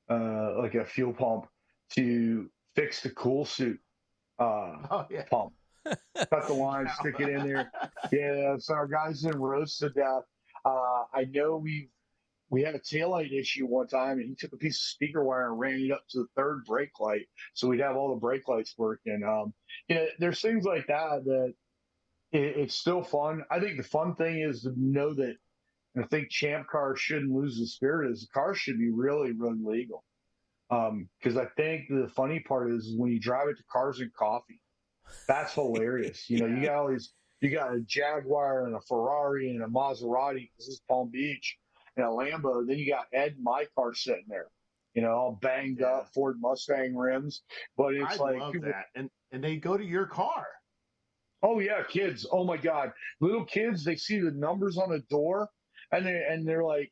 like a fuel pump, to fix the cool suit pump. Cut the line, stick it in there. Yeah, so our guys didn't roast to death. I know we had a taillight issue one time, and he took a piece of speaker wire and ran it up to the 3rd brake light, so we'd have all the brake lights working. There's things like that it's still fun. I think the fun thing is to know that, and I think ChampCar shouldn't lose the spirit, is the car should be really, really legal. Because I think the funny part is when you drive it to Cars and Coffee, that's hilarious. You got a Jaguar and a Ferrari and a Maserati, because this is Palm Beach, and a Lambo. Then you got Ed and my car sitting there, all banged up Ford Mustang rims. But it's I love that. And they go to your car. Oh yeah, kids. Oh my God, little kids. They see the numbers on the door, and they're like,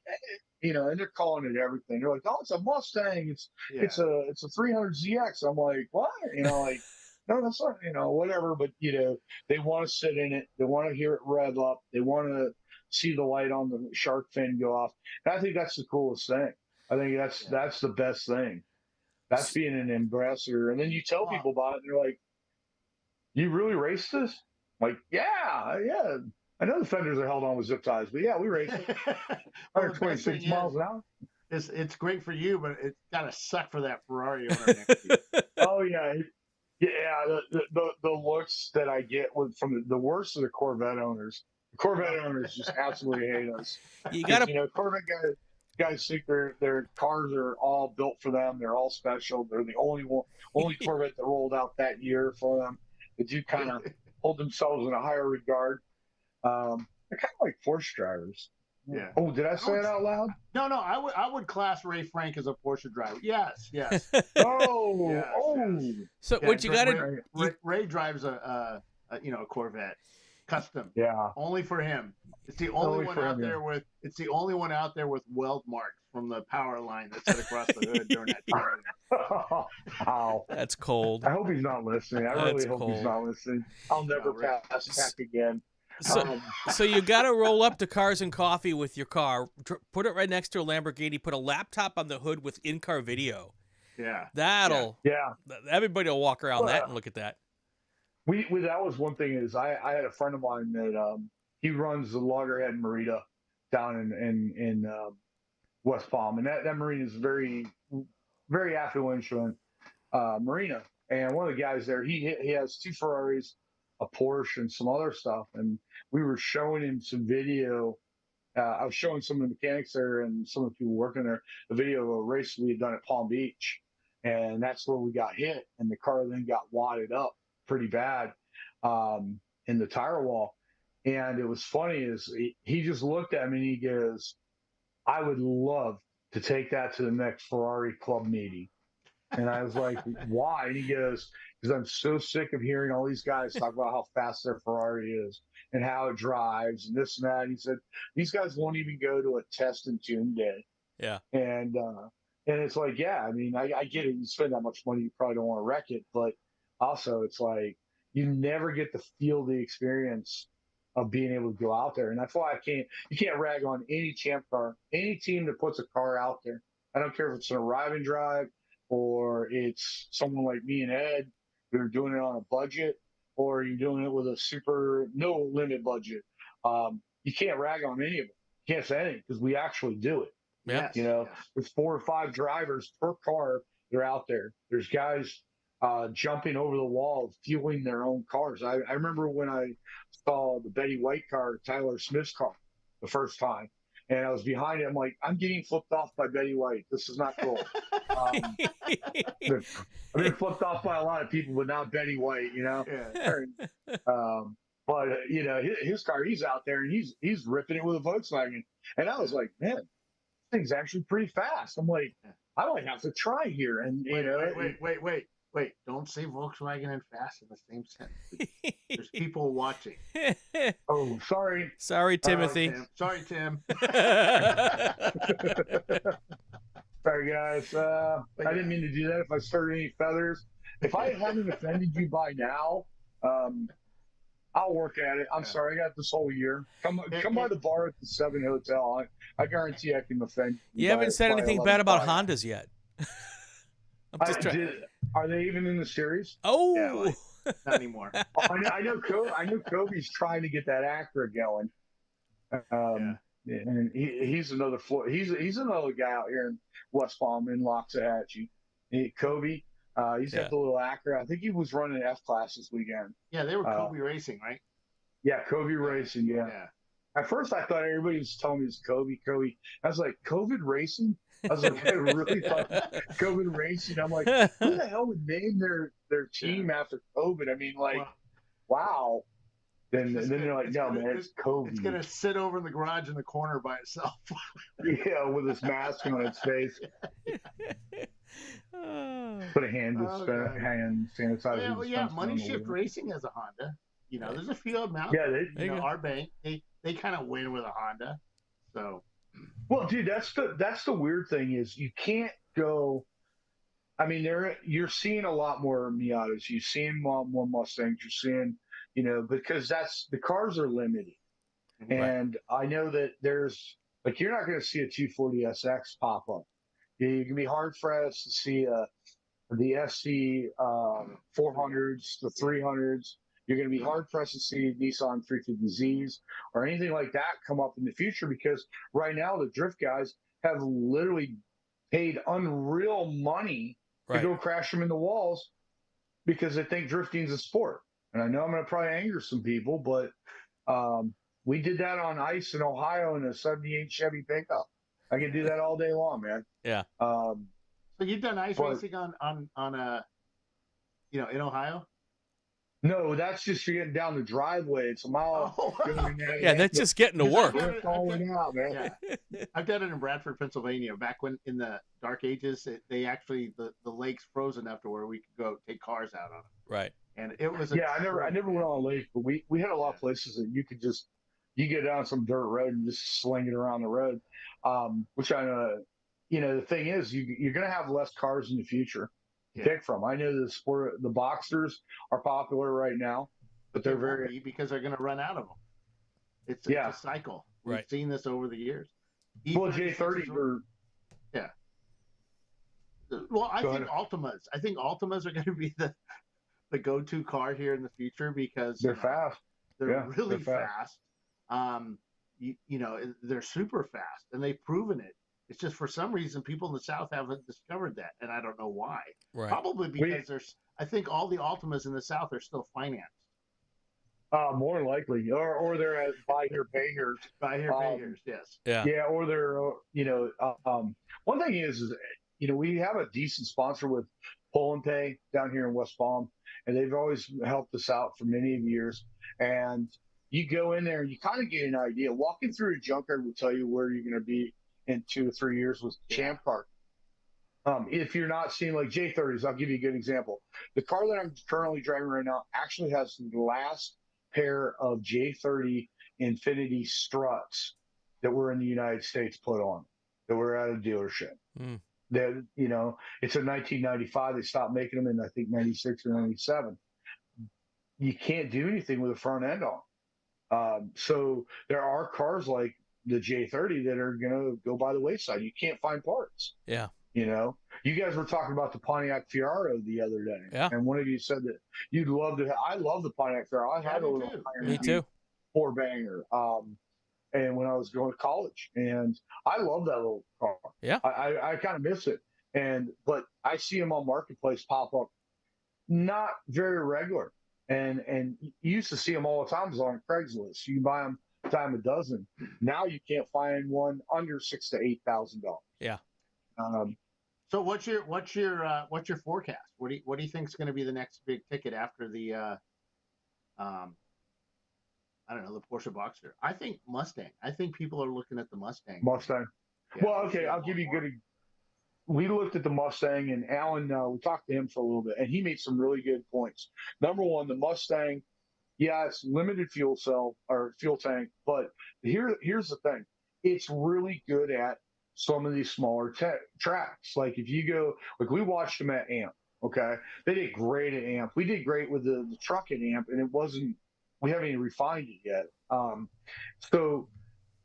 and they're calling it everything. They're like, oh, it's a Mustang. It's a 300ZX. I'm like, what? Like, no, that's not, whatever. But they want to sit in it. They want to hear it rev up. They want to see the light on the shark fin go off. And I think that's the coolest thing. I think that's the best thing. That's being an ambassador. And then you tell people about it, and they're like, you really raced this? Like, yeah. I know the fenders are held on with zip ties, but yeah, we raced it. 126 miles an hour. It's great for you, but it's gotta suck for that Ferrari owner next to you. Oh yeah. Yeah, the looks that I get from the worst of the Corvette owners. The Corvette owners just absolutely hate us. You gotta, Corvette guys think their cars are all built for them. They're all special. They're the only Corvette that rolled out that year for them. They do kind of hold themselves in a higher regard. They're kind of like Porsche drivers. Yeah. Oh, did I say it out loud? No. I would class Ray Frank as a Porsche driver. Yes. Oh. Yes, oh. yes. So what you got to Ray drives a Corvette custom. Yeah. Only for him. It's the only one out there with. It's the only one out there with weld marks from the power line that set across the hood during that time. Wow. That's cold. I hope he's not listening. I really hope he's not listening. I'll never pass Tech again. So you got to roll up to Cars and Coffee with your car, put it right next to a Lamborghini, put a laptop on the hood with in-car video. Yeah. Everybody will walk around that and look at that. That was one thing is I had a friend of mine that he runs the Loggerhead Marina down in West Palm, and that marina is very, very affluent marina. And one of the guys there, he has 2 Ferraris, a Porsche, and some other stuff. And we were showing him some video. I was showing some of the mechanics there and some of the people working there the video of a race we had done at Palm Beach, and that's where we got hit, and the car then got wadded up pretty bad in the tire wall. And it was funny is he just looked at me and he goes, I would love to take that to the next Ferrari club meeting. And I was like, why? And he goes, because I'm so sick of hearing all these guys talk about how fast their Ferrari is and how it drives and this and that. And he said, these guys won't even go to a test and tune day. Yeah. And And it's like, yeah, I mean, I get it. You spend that much money, you probably don't want to wreck it. But also, it's like you never get to feel the experience of being able to go out there. And that's why you can't rag on any champ car, any team that puts a car out there. I don't care if it's an arrive and drive or it's someone like me and Ed who are doing it on a budget or you're doing it with a super no limit budget. You can't rag on any of it. You can't say anything because we actually do it. Yeah. Yes, You know, yes. there's 4 or 5 drivers per car. They're out there. There's guys jumping over the wall, fueling their own cars. I remember when I saw the Betty White car, Tyler Smith's car, the first time, and I was behind it. I'm like, I'm getting flipped off by Betty White. This is not cool. I've been flipped off by a lot of people, but not Betty White. You know. Yeah. But you know, his car, he's out there and he's ripping it with a Volkswagen, and I was like, man, thing's actually pretty fast. I'm like, I might have to try here. And you know, Wait. Don't say Volkswagen and fast in the same sentence. There's people watching. oh, sorry. Sorry, Timothy. Sorry, Tim. Sorry, guys. I didn't mean to do that. If I stirred any feathers, if I haven't offended you by now, I'll work at it. I'm sorry. I got this whole year. Come by the bar at the 7 Hotel. I guarantee I can offend you. You haven't said anything bad about Hondas yet. I'm just Are they even in the series? Oh, Yeah, well, not anymore. I know Kobe's trying to get that Acura going. And he's another he's another guy out here in West Palm in Loxahatchee. Kobe, he's got the little Acura. I think he was running F class this weekend. Yeah, they were Kobe Racing, right? Yeah, Kobe Racing. Yeah. At first, I thought everybody was telling me it's Kobe. I was like, COVID Racing. I was like, I really thought COVID Racing. I'm like, who the hell would name their team after COVID? I mean, like, wow. Then they're like, no, man, it's Kobe. It's gonna sit over in the garage in the corner by itself. Yeah, with his mask on its face. Put a hand sanitizer. Yeah, Money Shift Racing has a Honda. You know, there's a few of them out. Yeah, there. Our bank, they kind of win with a Honda. So, well, dude, that's the weird thing is you can't go. I mean, you're seeing a lot more Miatas. You're seeing more Mustangs. You're seeing, you know, because the cars are limited. Right. And I know that there's like you're not going to see a 240SX pop up. You can be hard pressed to see the SC 400s, the 300s. You're going to be hard pressed to see Nissan 350Zs or anything like that come up in the future because right now the drift guys have literally paid unreal money to go crash them in the walls because they think drifting is a sport. And I know I'm going to probably anger some people, but we did that on ice in Ohio in a 78 Chevy pickup. I can do that all day long, man. Yeah. So you've done ice racing on in Ohio? No, that's just you're getting down the driveway. It's a mile. Yeah, that's just getting to work. I've done it in Bradford, Pennsylvania. Back when in the dark ages, they actually the lake's frozen enough to where we could go take cars out on it. Right. And it was I never went on a lake, but we had a lot of places that you could just get down some dirt road and just sling it around the road. Which I know, the thing is you're going to have less cars in the future. Pick from. I know the Boxsters are popular right now, but they're very because they're going to run out of them. It's a cycle. We've seen this over the years. Well, J30s are. Yeah. Well, I think Altimas are going to be the go-to car here in the future because they're fast. They're really fast. They're super fast, and they've proven it. It's just for some reason people in the South haven't discovered that, and I don't know why. Right. Probably because I think all the Altimas in the South are still financed. More than likely, or they're at buy here, pay here. Buy here, pay here. Yes. Yeah. Yeah, or they're one thing is we have a decent sponsor with Pull and Pay down here in West Palm, and they've always helped us out for many years. And you go in there and you kind of get an idea. Walking through a junkyard will tell you where you're going to be in 2 or 3 years with ChampCar. If you're not seeing like J30s, I'll give you a good example. The car that I'm currently driving right now actually has the last pair of J30 Infiniti struts that were in the United States put on, that were at a dealership. That, it's in 1995. They stopped making them in, I think, 96 or 97. You can't do anything with a front end on. So there are cars like the J30 that are going to go by the wayside. You can't find parts. Yeah. You guys were talking about the Pontiac Fiero the other day. Yeah. And one of you said that you'd love to. I love the Pontiac Fiero. I had a little Me too. 4-banger. And when I was going to college, and I love that little car. Yeah. I kind of miss it. But I see them on Marketplace pop up, not very regular. And you used to see them all the time. It was on Craigslist. You can buy them a dime a dozen. Now you can't find one under $6,000 to $8,000. Yeah. So what's your forecast? What do you think is going to be the next big ticket after the I don't know, the Porsche Boxster? I think Mustang. I think people are looking at the Mustang. Mustang. Yeah, well, okay, I'll give you good. We looked at the Mustang, and Alan, we talked to him for a little bit, and he made some really good points. Number one, the Mustang, yeah, it's limited fuel cell or fuel tank, but here's the thing. It's really good at some of these smaller tracks. Like if you go, like we watched them at AMP, okay? They did great at AMP. We did great with the truck at AMP, and we haven't even refined it yet. So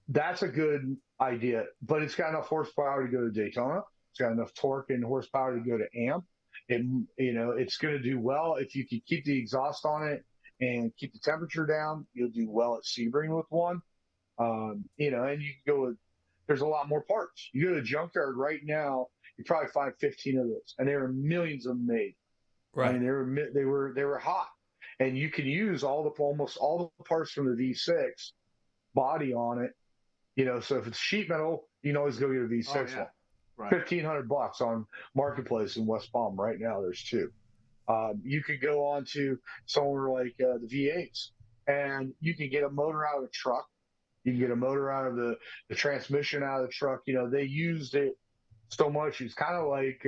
that's a good idea, but it's got enough horsepower to go to Daytona. It's got enough torque and horsepower to go to AMP. It's going to do well if you can keep the exhaust on it and keep the temperature down. You'll do well at Sebring with one. And you can go with. There's a lot more parts. You go to the junkyard right now, you probably find 15 of those, and there are millions of them made. Right. I mean, they were hot, and you can use almost all the parts from the V6 body on it. So if it's sheet metal, you can always go get a V6 one. Right. $1,500 on Marketplace in West Palm right now. There's two. You could go on to somewhere like the V8s, and you can get a motor out of the truck. You can get a motor out of the transmission out of the truck. They used it so much. It's kind of like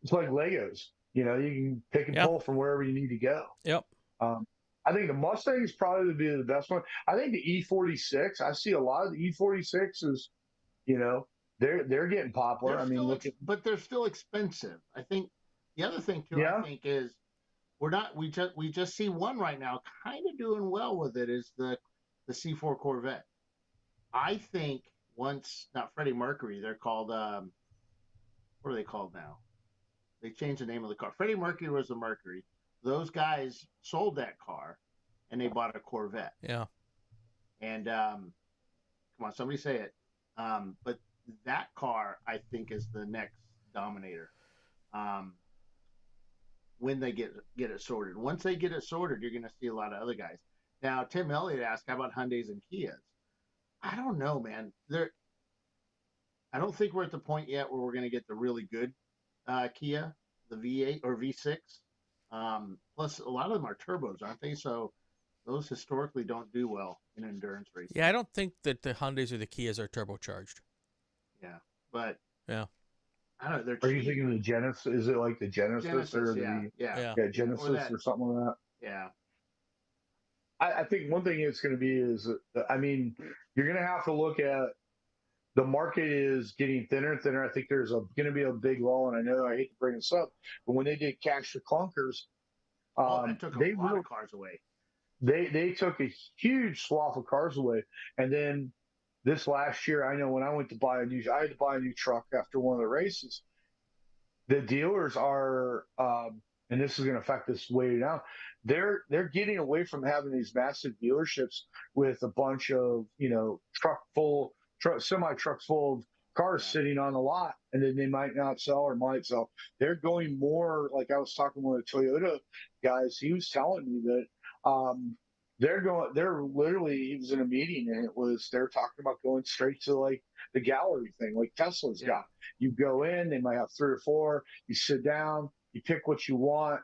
it's like Legos. You can pick and pull from wherever you need to go. Yep. I think the Mustang is probably be the best one. I think the E46. I see a lot of the E46s. They're getting popular. But they're still expensive. I think the other thing too. I think is we just see one right now, kind of doing well with it. Is the C4 Corvette. I think once not Freddie Mercury, they're called what are they called now? They changed the name of the car. Freddie Mercury was the Mercury. Those guys sold that car, and they bought a Corvette. Yeah. And come on, somebody say it. But that car, I think, is the next Dominator. When they get it sorted. Once they get it sorted, you're going to see a lot of other guys. Now, Tim Elliott asked, how about Hyundais and Kias? I don't know, man. I don't think we're at the point yet where we're going to get the really good Kia, the V8 or V6. Plus, a lot of them are turbos, aren't they? So those historically don't do well in endurance racing. Yeah, I don't think that the Hyundais or the Kias are turbocharged. Yeah, but yeah, I don't know. Are you thinking the Genesis? Is it like the Genesis or the Genesis or something like that? Yeah. I think one thing it's going to be is, you're going to have to look at the market is getting thinner and thinner. I think there's going to be a big lull, and I know I hate to bring this up, but when they did Cash for Clunkers, that took a lot of cars away. They took a huge swath of cars away, and then this last year, I know when I went to buy I had to buy a new truck after one of the races. The dealers are, and this is going to affect this way now. They're getting away from having these massive dealerships with a bunch of semi trucks full of cars sitting on the lot, and then they might not sell or might sell. They're going more like I was talking with the Toyota guys. He was telling me that they're literally, he was in a meeting and they're talking about going straight to like the gallery thing, like Tesla's got. You go in, they might have 3 or 4, you sit down, you pick what you want.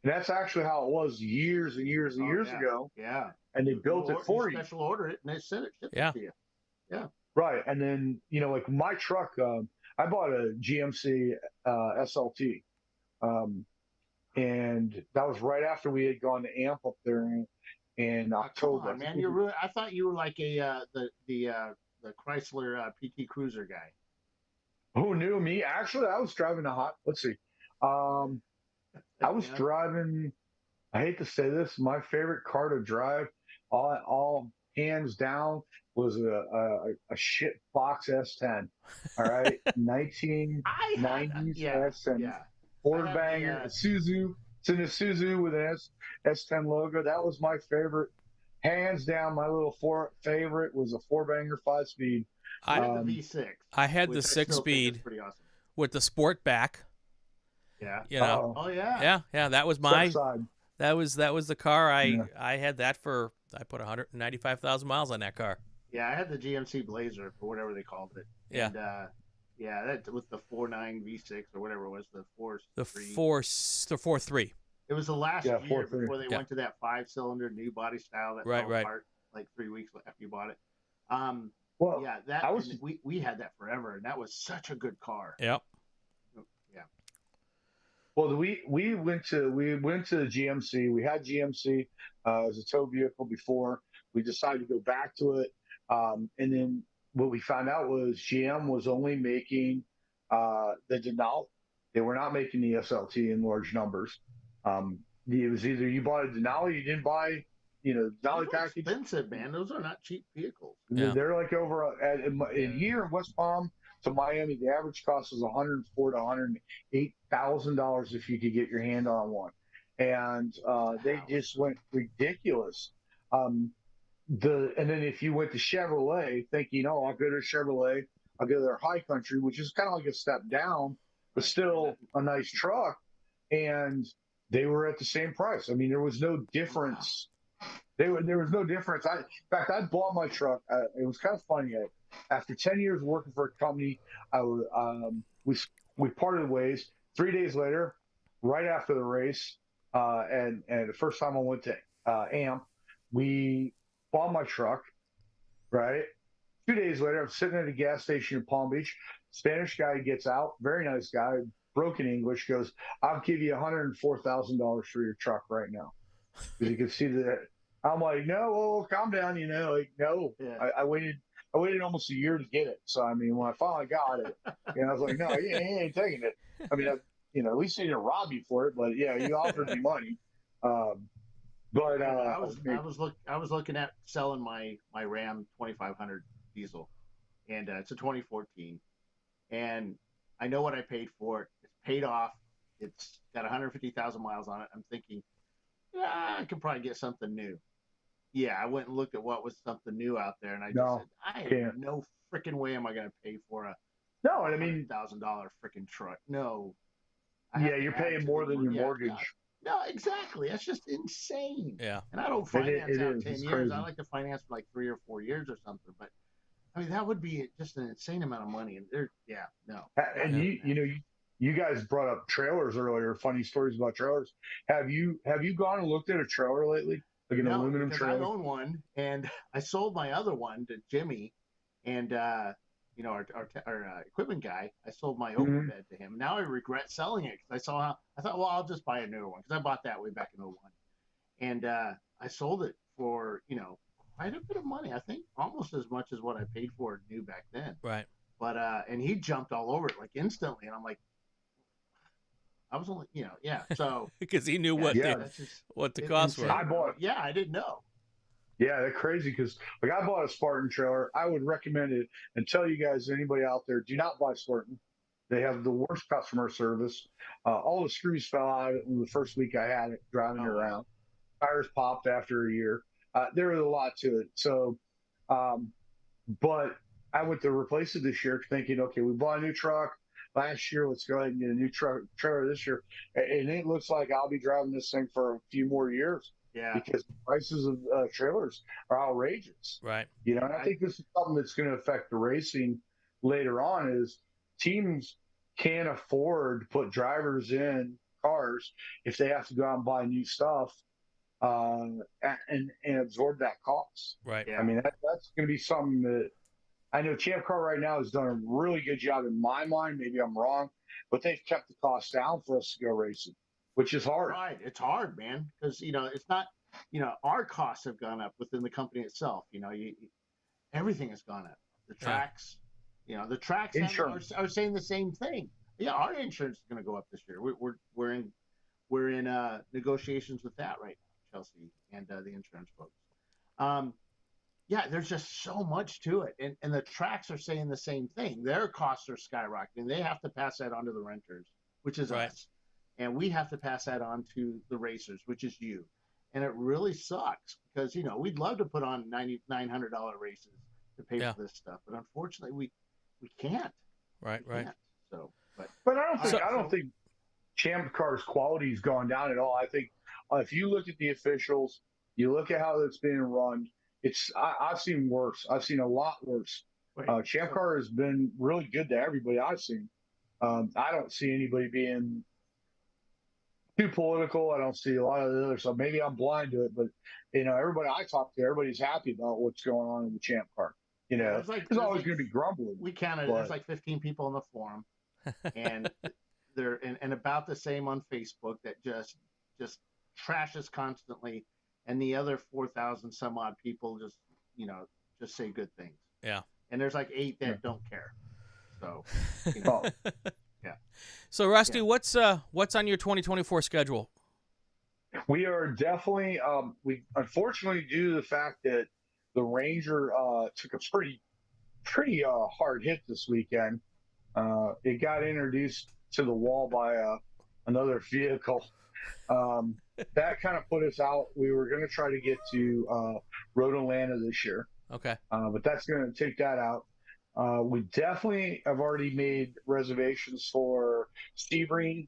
And that's actually how it was years and years and years ago. Yeah. And they built it for you. Special order it and they sent it to you. Yeah. Right. And then, like my truck, I bought a GMC SLT. And that was right after we had gone to AMP up there in October. Come on, man, I thought you were like the Chrysler PT Cruiser guy. Who knew me? Actually, I was driving a hot. Let's see. Um, I was Yeah. driving. I hate to say this, my favorite car to drive, all hands down, was a shit Fox S10. All right, I had, 1990s yeah, S10 yeah. I Ford had the, banger, a Suzu. It's in a Suzu with an S10 logo. That was my favorite, hands down. My little favorite was a four banger 5 speed. I I had the Um, V6, I had the which I six still think is speed pretty awesome. with the sport back. Yeah. You know, oh, Oh yeah. yeah, that was step my side. that was the car Yeah. I had that for. I put 195,000 miles on that car. Yeah, I had the GMC Blazer or whatever they called it, Yeah, and yeah, that with the 4.9 V6 or whatever it was, the four the three. the 4.3. It was the last Yeah, year 4.3. before they Yeah, went to that 5-cylinder new body style that right, fell right. apart like 3 weeks after you bought it. Um, Well, yeah, that I and was we had that forever, and that was such a good car. Yep. Yeah. Well, we went to GMC. We had GMC as a tow vehicle before. We decided to go back to it, and then what we found out was GM was only making the Denali. They were not making the SLT in large numbers. Um, it was either you bought a Denali, you didn't buy, Those Denali are package. expensive, man. Those are not cheap vehicles. Yeah. They're like over in Yeah. here in West Palm to Miami. The average cost is 104 to $108,000 if you could get your hand on one, and they Wow. just went ridiculous. Um, and then if you went to Chevrolet, thinking, oh, I'll go to Chevrolet, I'll go to their High Country, which is kind of like a step down, but Right. still a nice truck, and they were at the same price. I mean, there was no Wow. difference. There was no difference. In fact, I bought my truck. It was kind of funny. After 10 years working for a company, I was, we parted ways. 3 days later, right after the race, and the first time I went to AMP, we bought my truck. Right. 2 days later, I'm sitting at a gas station in Palm Beach. Spanish guy gets out, very nice guy, broken English, goes, "I'll give you $104,000 for your truck right now," because you can see that. I'm like, no, calm down, like, no. Yeah. I waited almost a year to get it. So I mean, when I finally got it, I was like, no, he ain't taking it. I mean, at least he didn't rob you for it, but yeah, he offered Yeah. me money. Um, but I don't know. I I was looking at selling my Ram 2500 diesel, and it's a 2014, and I know what I paid for it. It's paid off. It's got 150,000 miles on it. I'm thinking, yeah, I could probably get something new. Yeah, I went and looked at what was something new out there, and I just said, no, I have can't. no freaking way am I going to pay for a No, and I mean, $100,000 freaking truck. No, I yeah, have to you're add paying to the more than your yeah, yeah. mortgage. No, exactly. That's just insane. Yeah. And I don't It finance it out is. 10 It's years. I crazy. like to finance for like 3 or 4 years or something. But I mean, that would be just an insane amount of money. And there, yeah, no, not And Yeah. doing that. you guys brought up trailers earlier. Funny stories about trailers. Have you gone and looked at a trailer lately, like an No, aluminum because I trailer? own one and I sold my other one to Jimmy and, our equipment guy. I sold my open Hmm. bed to him. Now I regret selling it because I saw how I thought, well, I'll just buy a newer one because I bought that way back in '01. And I sold it for quite a bit of money. I think almost as much as what I paid for it new back then. Right. But and he jumped all over it like instantly, and I'm like, I was only yeah. So Because he knew yeah, Yeah, that's just what the costs were. I insane. bought. Yeah, I didn't know. Yeah, they're crazy because like I bought a Spartan trailer. I would recommend it and tell you guys, anybody out there, do not buy Spartan. They have the worst customer service. All the screws fell out in the first week I had it driving it Oh wow. around. Tires popped after a year. There was a lot to it. So, um, but I went to replace it this year thinking, okay, we bought a new truck last year. Let's go ahead and get a new truck trailer this year. And it looks like I'll be driving this thing for a few more years Yeah. because the prices of trailers are outrageous. Right. And I think this is something that's going to affect the racing later on is teams can't afford to put drivers in cars if they have to go out and buy new stuff and absorb that cost. Right. I Yeah. mean, that's going to be something that I know ChampCar right now has done a really good job in my mind. Maybe I'm wrong, but they've kept the cost down for us to go racing, which is hard. Right. It's hard, man, because it's not. Our costs have gone up within the company itself. Everything has gone up. The Yeah. tracks, You know, the tracks are saying the same thing. Yeah, our insurance is going to go up this year. We're in negotiations with that right now, Chelsea and the insurance folks. Yeah, there's just so much to it, and the tracks are saying the same thing. Their costs are skyrocketing. They have to pass that on to the renters, which is us, and we have to pass that on to the racers, which is you. And it really sucks because we'd love to put on $900 races to pay for this stuff, but unfortunately we can't. Right. Can't. So, but I don't think ChampCar's quality's gone down at all. I think if you look at the officials, you look at how it's being run. I've seen worse. I've seen a lot worse. ChampCar has been really good to everybody I've seen. I don't see anybody being too political. I don't see a lot of the other stuff. Maybe I'm blind to it, but everybody I talk to, everybody's happy about what's going on in the ChampCar. There's always going to be grumbling. We counted. There's like 15 people in the forum, and they're and about the same on Facebook that just trashes constantly. And the other 4,000 some odd people just say good things. Yeah. And there's like 8 that don't care. So, yeah. So Rusty, what's on your 2024 schedule? We are definitely we unfortunately, due to the fact that the Ranger took a pretty hard hit this weekend. It got introduced to the wall by another vehicle. That kind of put us out. We were going to try to get to Road Atlanta this year. Okay. But that's going to take that out. We definitely have already made reservations for Sebring,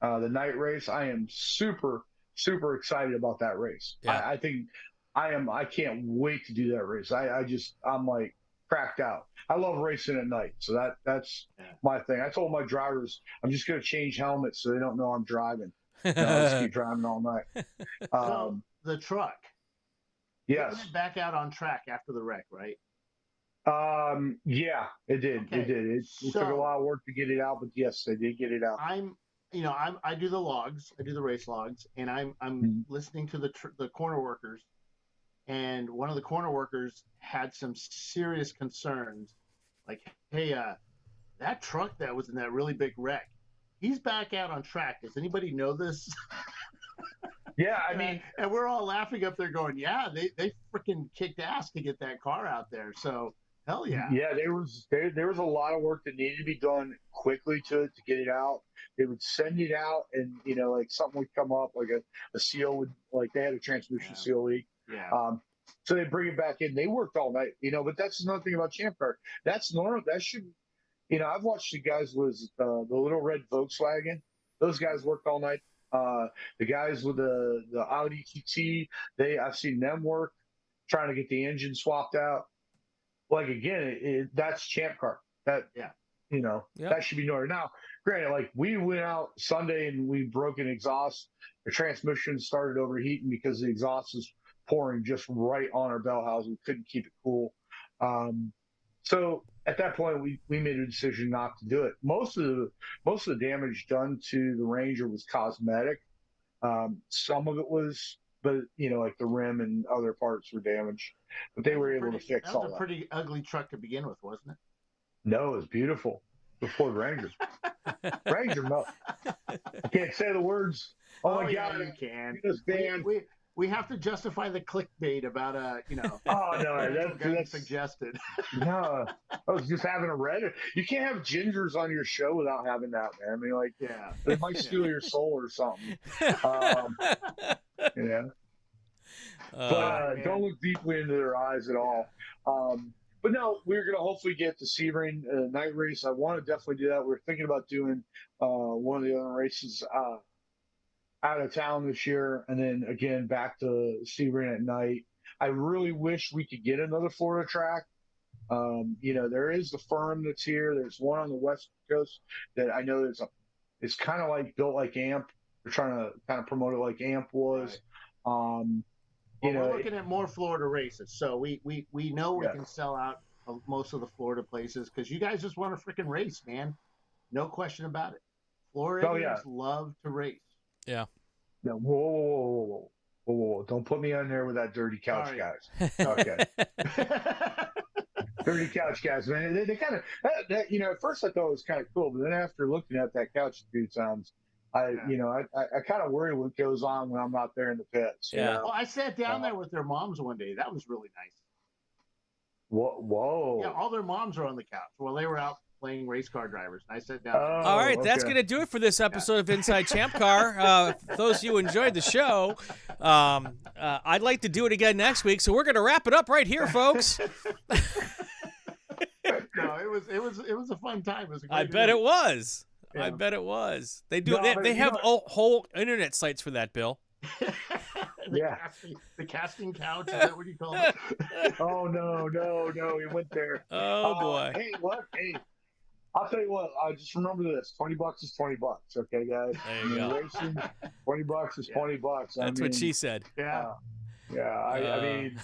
the night race. I am super, super excited about that race. Yeah. I think I can't wait to do that race. I'm like cracked out. I love racing at night. So that's my thing. I told my drivers, I'm just going to change helmets so they don't know I'm driving. I'll just keep driving all night. So the truck. Yes. It went back out on track after the wreck, right? Yeah, it did. Okay. It did. It took a lot of work to get it out, but yes, they did get it out. I do the logs. I do the race logs, and I'm listening to the corner workers, and one of the corner workers had some serious concerns, like, hey, that truck that was in that really big wreck, he's back out on track. Does anybody know this? Yeah, I mean, and we're all laughing up there going, yeah, they freaking kicked ass to get that car out there. So hell yeah. Yeah, there was a lot of work that needed to be done quickly to get it out. They would send it out, and like something would come up, like a seal would, like they had a transmission seal leak. Yeah. So they bring it back in. They worked all night, but that's another thing about ChampCar. That's normal. That should, I've watched the guys with the little red Volkswagen. Those guys worked all night. The guys with the Audi TT, I've seen them work trying to get the engine swapped out. Like again, that's ChampCar. That that should be normal. Now, granted, like we went out Sunday and we broke an exhaust. The transmission started overheating because the exhaust was pouring just right on our bell housing. We couldn't keep it cool. So at that point, we made a decision not to do it. Most of the damage done to the Ranger was cosmetic. Some of it was, but like the rim and other parts were damaged. But they were able to fix all that. That was a pretty ugly truck to begin with, wasn't it? No, it was beautiful. The Ford Ranger. Ranger, no. I can't say the words. Oh my God, you can. This band. We have to justify the clickbait about Oh no, that's suggested. No, I was just having a Reddit. You can't have gingers on your show without having that, man. I mean, like, they might steal your soul or something. But don't look deeply into their eyes at all. But no, we're gonna hopefully get the Sebring night race. I want to definitely do that. We're thinking about doing one of the other races out of town this year, and then again back to Sebring at night. I really wish we could get another Florida track. There is the firm that's here. There's one on the West Coast that I know it's kind of like built like AMP. They're trying to kind of promote it like AMP was. Right. We're looking at more Florida races, so we know we can sell out of most of the Florida places because you guys just want to freaking race, man. No question about it. Floridians love to race. Yeah. No, whoa. Don't put me on there with that dirty couch, guys. Okay. 30 couch guys, man. They kind of, at first I thought it was kind of cool, but then after looking at that couch a few times, I kind of worry what goes on when I'm out there in the pits. Yeah. Well, I sat down there with their moms one day. That was really nice. Whoa. Yeah, all their moms are on the couch. Well, they were out playing race car drivers, and I sat down. All right, that's going to do it for this episode of Inside ChampCar. For those of you who enjoyed the show, I'd like to do it again next week, so we're going to wrap it up right here, folks. No, it was a fun time. It was a great I bet event. it was. Yeah. I bet it was. They do. No, they have whole internet sites for that, Bill. The casting couch. Is that what you call it? Oh no, he went there. Oh boy. Hey, what? Hey, I'll tell you what. I just remember this: $20 is $20. Okay, guys. There you go. Racing, $20 is $20. That's what she said. Yeah. I mean,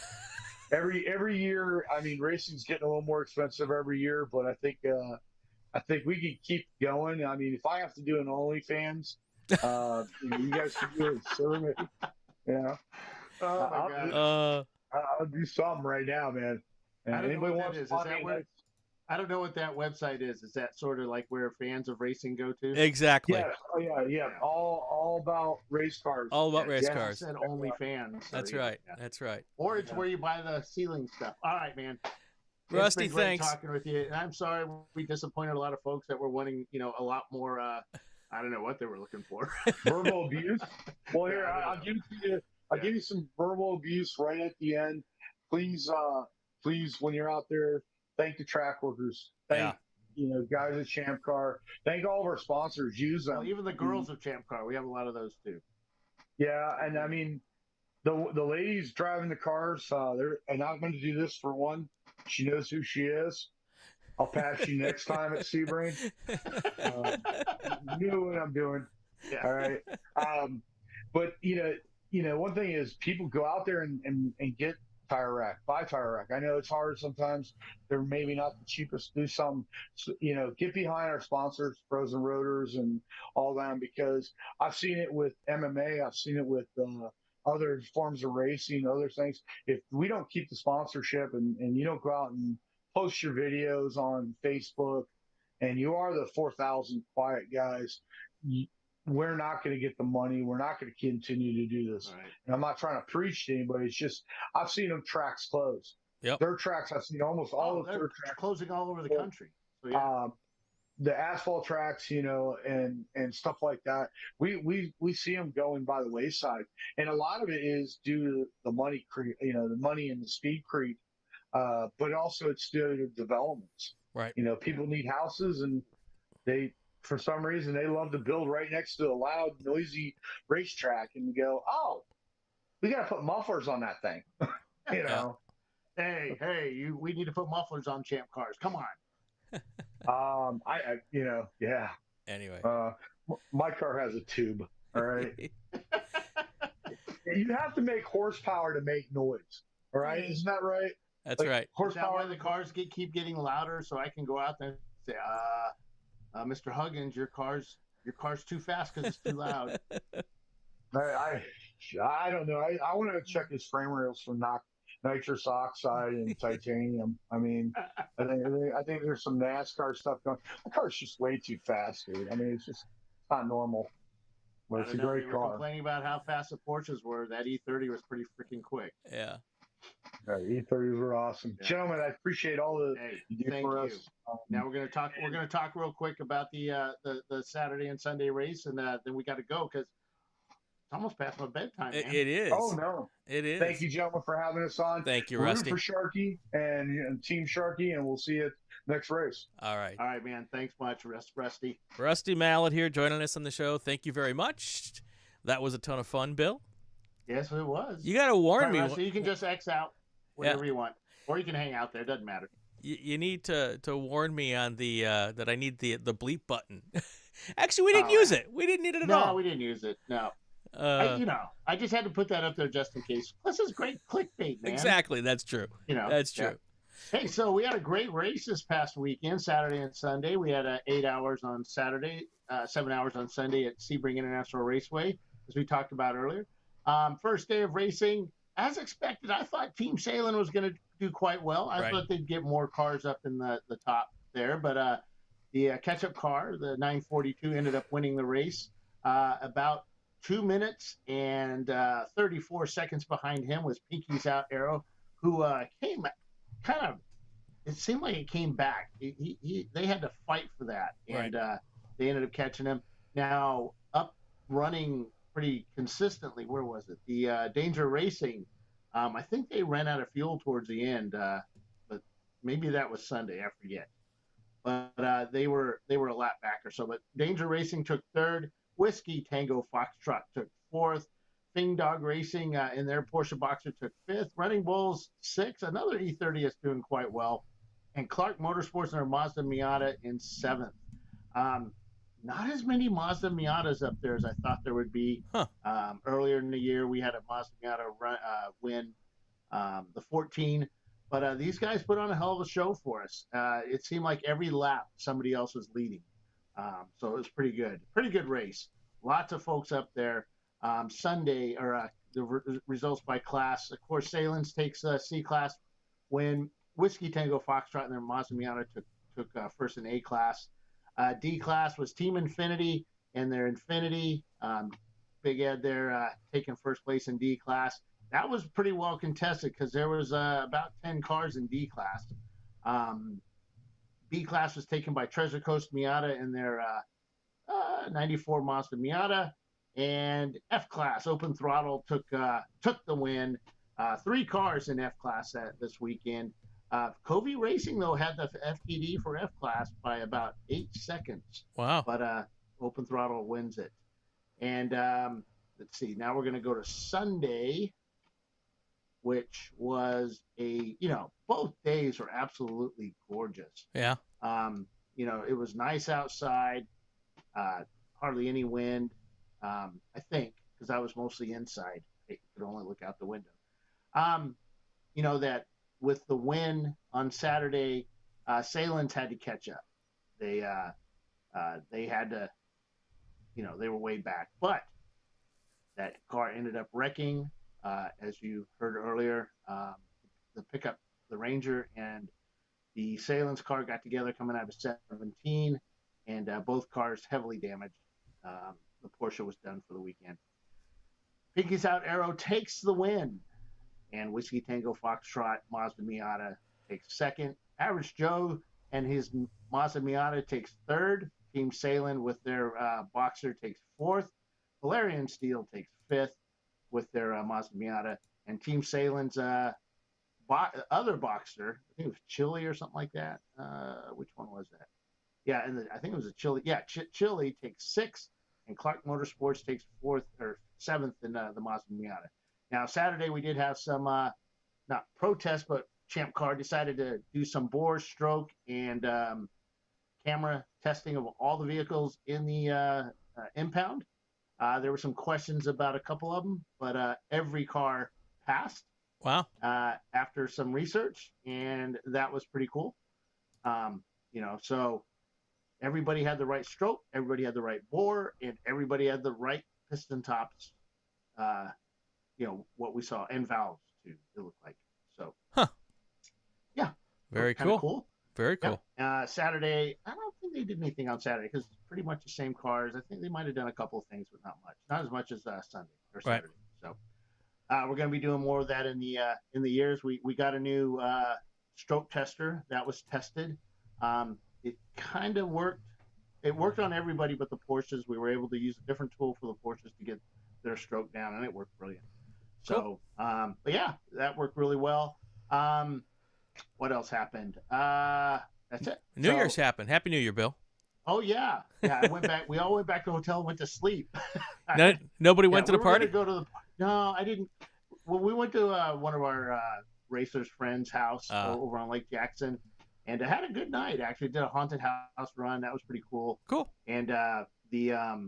every year. I mean, racing's getting a little more expensive every year, but I think we can keep going. I mean, if I have to do an OnlyFans, you guys can do it. So, Oh my God. I'll do something right now, man. And I don't know what that is. I don't know what that website is. Is that sort of like where fans of racing go to? Exactly. Yeah. Oh, yeah. All about race cars. All about race Yeah. cars. Said only fans. That's right. That's right. Or it's where you buy the ceiling stuff. All right, man. Rusty, it's been great thanks. talking with you. And I'm sorry we disappointed a lot of folks that were wanting, a lot more. I don't know what they were looking for. Verbal abuse. Well, here I'll give you. I'll give you some verbal abuse right at the end. Please, when you're out there, thank the track workers. Thank guys at ChampCar. Thank all of our sponsors. Use them. Well, even the girls of ChampCar, we have a lot of those too. Yeah, and I mean, the ladies driving the cars. And I'm going to do this for one. She knows who she is. I'll pass you next time at Sebring. You know what I'm doing. Yeah. All right. But one thing is people go out there and get buy tire rack. I know it's hard sometimes. They're maybe not the cheapest. Do some, get behind our sponsors, Frozen Rotors and all that, because I've seen it with MMA. I've seen it with other forms of racing, other things. If we don't keep the sponsorship and you don't go out and post your videos on Facebook and you are the 4,000 quiet guys, we're not going to get the money. We're not going to continue to do this. Right. And I'm not trying to preach to anybody. It's just, I've seen them tracks close. Yep. Dirt tracks, I've seen almost all of they're dirt tracks closing all over the country. So, yeah. The asphalt tracks, and stuff like that. We see them going by the wayside. And a lot of it is due to the money creep, the money and the speed creep. But also it's due to developments. Right. People need houses and for some reason, they love to build right next to a loud, noisy racetrack, and go, "Oh, we got to put mufflers on that thing." Hey, we need to put mufflers on Champ cars. Come on. Yeah. Anyway, my car has a tube. All right. You have to make horsepower to make noise. All right, isn't that right? That's right. Horsepower. Is that why the cars keep getting louder, so I can go out there and say, Mr. Huggins, your car's too fast because it's too loud. I don't know. I want to check his frame rails for nitrous oxide and titanium. I mean, I think there's some NASCAR stuff going. The car's just way too fast, dude. I mean, it's not normal. But it's a great car. Complaining about how fast the Porsches were. That E30 was pretty freaking quick. Yeah. E30s were awesome, gentlemen. I appreciate all the you do for us. Now we're gonna talk. We're gonna talk real quick about the Saturday and Sunday race, and then we got to go because it's almost past my bedtime. Man. It is. Oh no, it is. Thank you, gentlemen, for having us on. Thank you, We're Rusty. for Sharky and Team Sharky, and we'll see you next race. All right, man. Thanks much, Rusty. Rusty Mallett here, joining us on the show. Thank you very much. That was a ton of fun, Bill. Yes, it was. You got to warn me. So you can just X out whatever you want, or you can hang out there. It doesn't matter. You need to warn me on the that I need the bleep button. Actually, we didn't use it. We didn't need it at all. No, we didn't use it. No. I just had to put that up there just in case. Plus, it's great clickbait, man. Exactly, that's true. That's true. Yeah. Hey, so we had a great race this past weekend, Saturday and Sunday. We had 8 hours on Saturday, 7 hours on Sunday at Sebring International Raceway, as we talked about earlier. First day of racing, as expected, I thought Team Salem was going to do quite well. I Right. thought they'd get more cars up in the top there, but the catch-up car, the 942, ended up winning the race. About 2 minutes and 34 seconds behind him was Pinky's Out Arrow, who came kind of. It seemed like it came back. They had to fight for that, and they ended up catching him. Now up running pretty consistently. Where was it? The Danger Racing. I think they ran out of fuel towards the end, but maybe that was Sunday. I forget. But they were a lap back or so. But Danger Racing took third. Whiskey Tango Foxtrot took fourth. Fing Dog Racing in their Porsche Boxer took fifth. Running Bulls sixth. Another E30 is doing quite well. And Clark Motorsports and their Mazda Miata in seventh. Not as many Mazda Miatas up there as I thought there would be. Huh. Earlier in the year, we had a Mazda Miata win the 14. But these guys put on a hell of a show for us. It seemed like every lap somebody else was leading. So it was pretty good. Pretty good race. Lots of folks up there. Sunday, or the results by class. Of course, Salins takes C class when Whiskey Tango Foxtrot and their Mazda Miata took first in A class. D class was Team Infiniti and their Infiniti. Big Ed there taking first place in D class. That was pretty well contested because there was about 10 cars in D class. B class was taken by Treasure Coast Miata and their 94 Mazda Miata. And F class, Open Throttle, took the win. 3 cars in F class this weekend. Covey Racing, though, had the FTD for F class by about 8 seconds. Wow. But Open Throttle wins it. And let's see, now we're going to go to Sunday, which was both days were absolutely gorgeous. Yeah. It was nice outside, hardly any wind, I think, because I was mostly inside. I could only look out the window. That with the win on Saturday, Salins had to catch up. They had to, they were way back. But that car ended up wrecking, as you heard earlier. The pickup, the Ranger, and the Salins car got together coming out of 17, and both cars heavily damaged. The Porsche was done for the weekend. Pinky's Out Arrow takes the win, and Whiskey Tango Foxtrot Mazda Miata takes second. Average Joe and his Mazda Miata takes third. Team Salin with their Boxer takes fourth. Valerian Steel takes fifth with their Mazda Miata. And Team Salin's other Boxer, I think it was Chile or something like that. Which one was that? Yeah, I think it was a Chile. Yeah, Chile takes sixth, and Clark Motorsports takes fourth or seventh in the Mazda Miata. Now, Saturday we did have some, not protests, but ChampCar decided to do some bore, stroke, and camera testing of all the vehicles in the impound. There were some questions about a couple of them, but every car passed. Wow. After some research, and that was pretty cool. So everybody had the right stroke, everybody had the right bore, and everybody had the right piston tops. What we saw, and valves too, it looked like. So, yeah. Very cool. Very cool. Yeah. Saturday, I don't think they did anything on Saturday because it's pretty much the same cars. I think they might have done a couple of things, but not much. Not as much as Sunday or Saturday. Right. So, we're going to be doing more of that in the years. We got a new stroke tester that was tested. It kind of worked. It worked on everybody but the Porsches. We were able to use a different tool for the Porsches to get their stroke down, and it worked brilliant. Cool. So, but yeah, that worked really well. What else happened? That's it. New Year's happened. Happy New Year, Bill. Oh yeah. I went back. We all went back to the hotel and went to sleep. Nobody went to the party? No, I didn't. Well, we went to one of our racers' friends' house over on Lake Jackson, and I had a good night. Actually, did a haunted house run. That was pretty cool. Cool. And it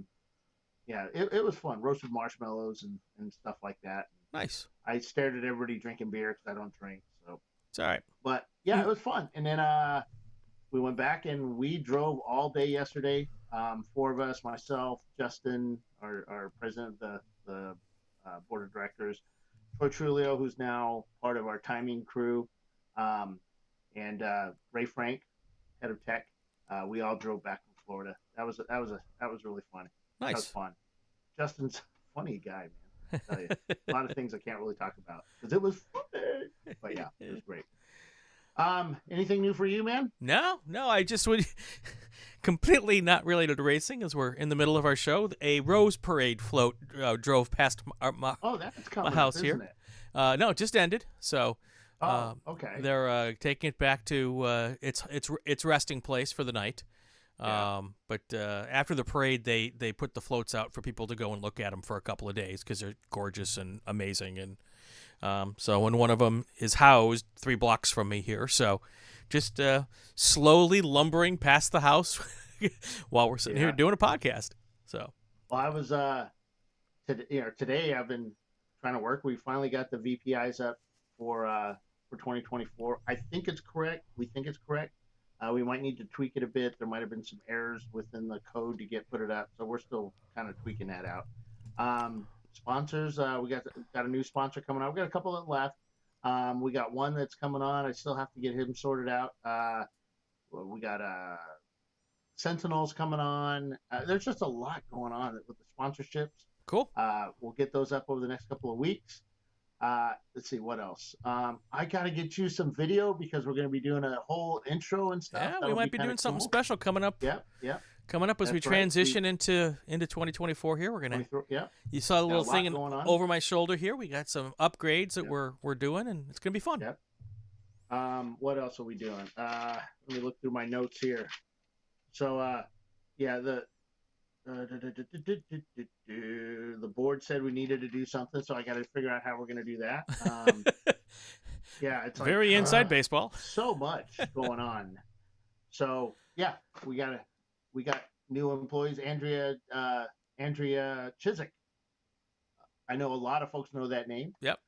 was fun. Roasted marshmallows and stuff like that. Nice. I stared at everybody drinking beer because I don't drink. So it's all right. But yeah, it was fun. And then we went back and we drove all day yesterday. 4 of us, myself, Justin, our president of the board of directors, Troy Trulio, who's now part of our timing crew, And Ray Frank, head of tech, we all drove back from Florida. That was really funny. Nice. That was fun. Justin's a funny guy, man. I tell you, a lot of things I can't really talk about because it was funny. But yeah, it was great. Anything new for you, man? No. I just would completely not related to racing as we're in the middle of our show. A Rose Parade float drove past my that's coming house up, here. isn't it? No, it just ended. So okay. They're taking it back to its resting place for the night. Yeah. But after the parade, they put the floats out for people to go and look at them for a couple of days because they're gorgeous and amazing. And so when one of them is housed 3 blocks from me here, so just slowly lumbering past the house while we're sitting here doing a podcast. So well, I was today I've been trying to work. We finally got the VPIs up for 2024. I think it's correct. We think it's correct. We might need to tweak it a bit. There might have been some errors within the code to put it up, so we're still kind of tweaking that out. Sponsors, we got a new sponsor coming on. We got a couple that left. We got one that's coming on. I still have to get him sorted out. We got Sentinels coming on. There's just a lot going on with the sponsorships. Cool. We'll get those up over the next couple of weeks. Let's see what else. I got to get you some video because we're going to be doing a whole intro and stuff. Yeah, That'll we might be doing cool. something special coming up. Yep. Coming up as we transition into 2024 here. We're gonna. You saw the little thing over my shoulder here. We got some upgrades that we're doing, and it's gonna be fun. Yep. What else are we doing? Let me look through my notes here. So, the board said we needed to do something, so I got to figure out how we're going to do that. It's very inside baseball. So much going on. So we got new employees. Andrea Chiswick. I know a lot of folks know that name. Yep.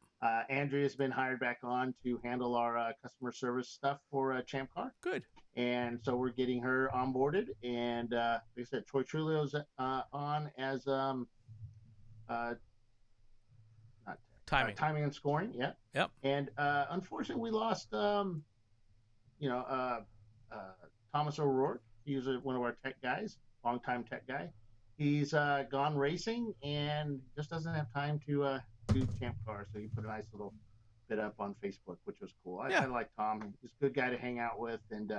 Andrea's been hired back on to handle our customer service stuff for ChampCar. Good. And so we're getting her onboarded. And like I said, Troy Trulio's on as timing and scoring. Yeah. Yep. And unfortunately, we lost Thomas O'Rourke. He was one of our tech guys, longtime tech guy. He's gone racing and just doesn't have time to do ChampCar. So he put a nice little bit up on Facebook, which was cool. I like Tom. He's a good guy to hang out with and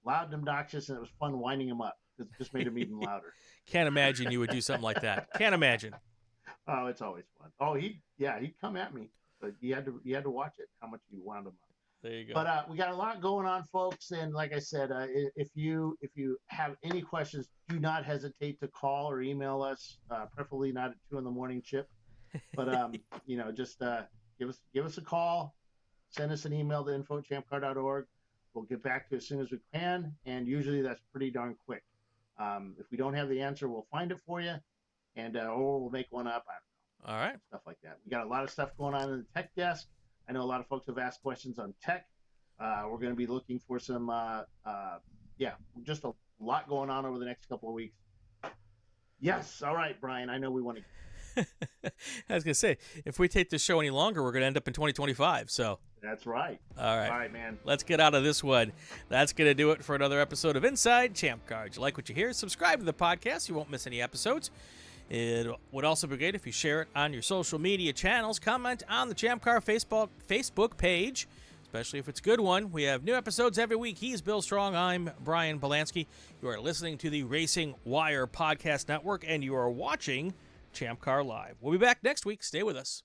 loud and obnoxious, and it was fun winding him up because it just made him even louder. Can't imagine you would do something like that. Can't imagine. Oh, it's always fun. Oh, he'd come at me, but you had to watch it, how much you wound him up. There you go. But we got a lot going on, folks, and like I said, if you have any questions, do not hesitate to call or email us, preferably not at 2 a.m, Chip. But just give us a call, send us an email to info@champcar.org. We'll get back to you as soon as we can, and usually that's pretty darn quick. If we don't have the answer, we'll find it for you, and or we'll make one up. I don't know. All right. Stuff like that. We got a lot of stuff going on in the tech desk. I know a lot of folks have asked questions on tech. We're going to be looking for some, just a lot going on over the next couple of weeks. Yes. All right, Brian. I know we want to. I was going to say, if we take this show any longer, we're going to end up in 2025. So that's right. All right. All right, man. Let's get out of this one. That's going to do it for another episode of Inside ChampCar. If you like what you hear, subscribe to the podcast. You won't miss any episodes. It would also be great if you share it on your social media channels. Comment on the ChampCar Facebook page, especially if it's a good one. We have new episodes every week. He's Bill Strong. I'm Brian Bielanski. You are listening to the Racing Wire Podcast Network, and you are watching ChampCar Live. We'll be back next week. Stay with us.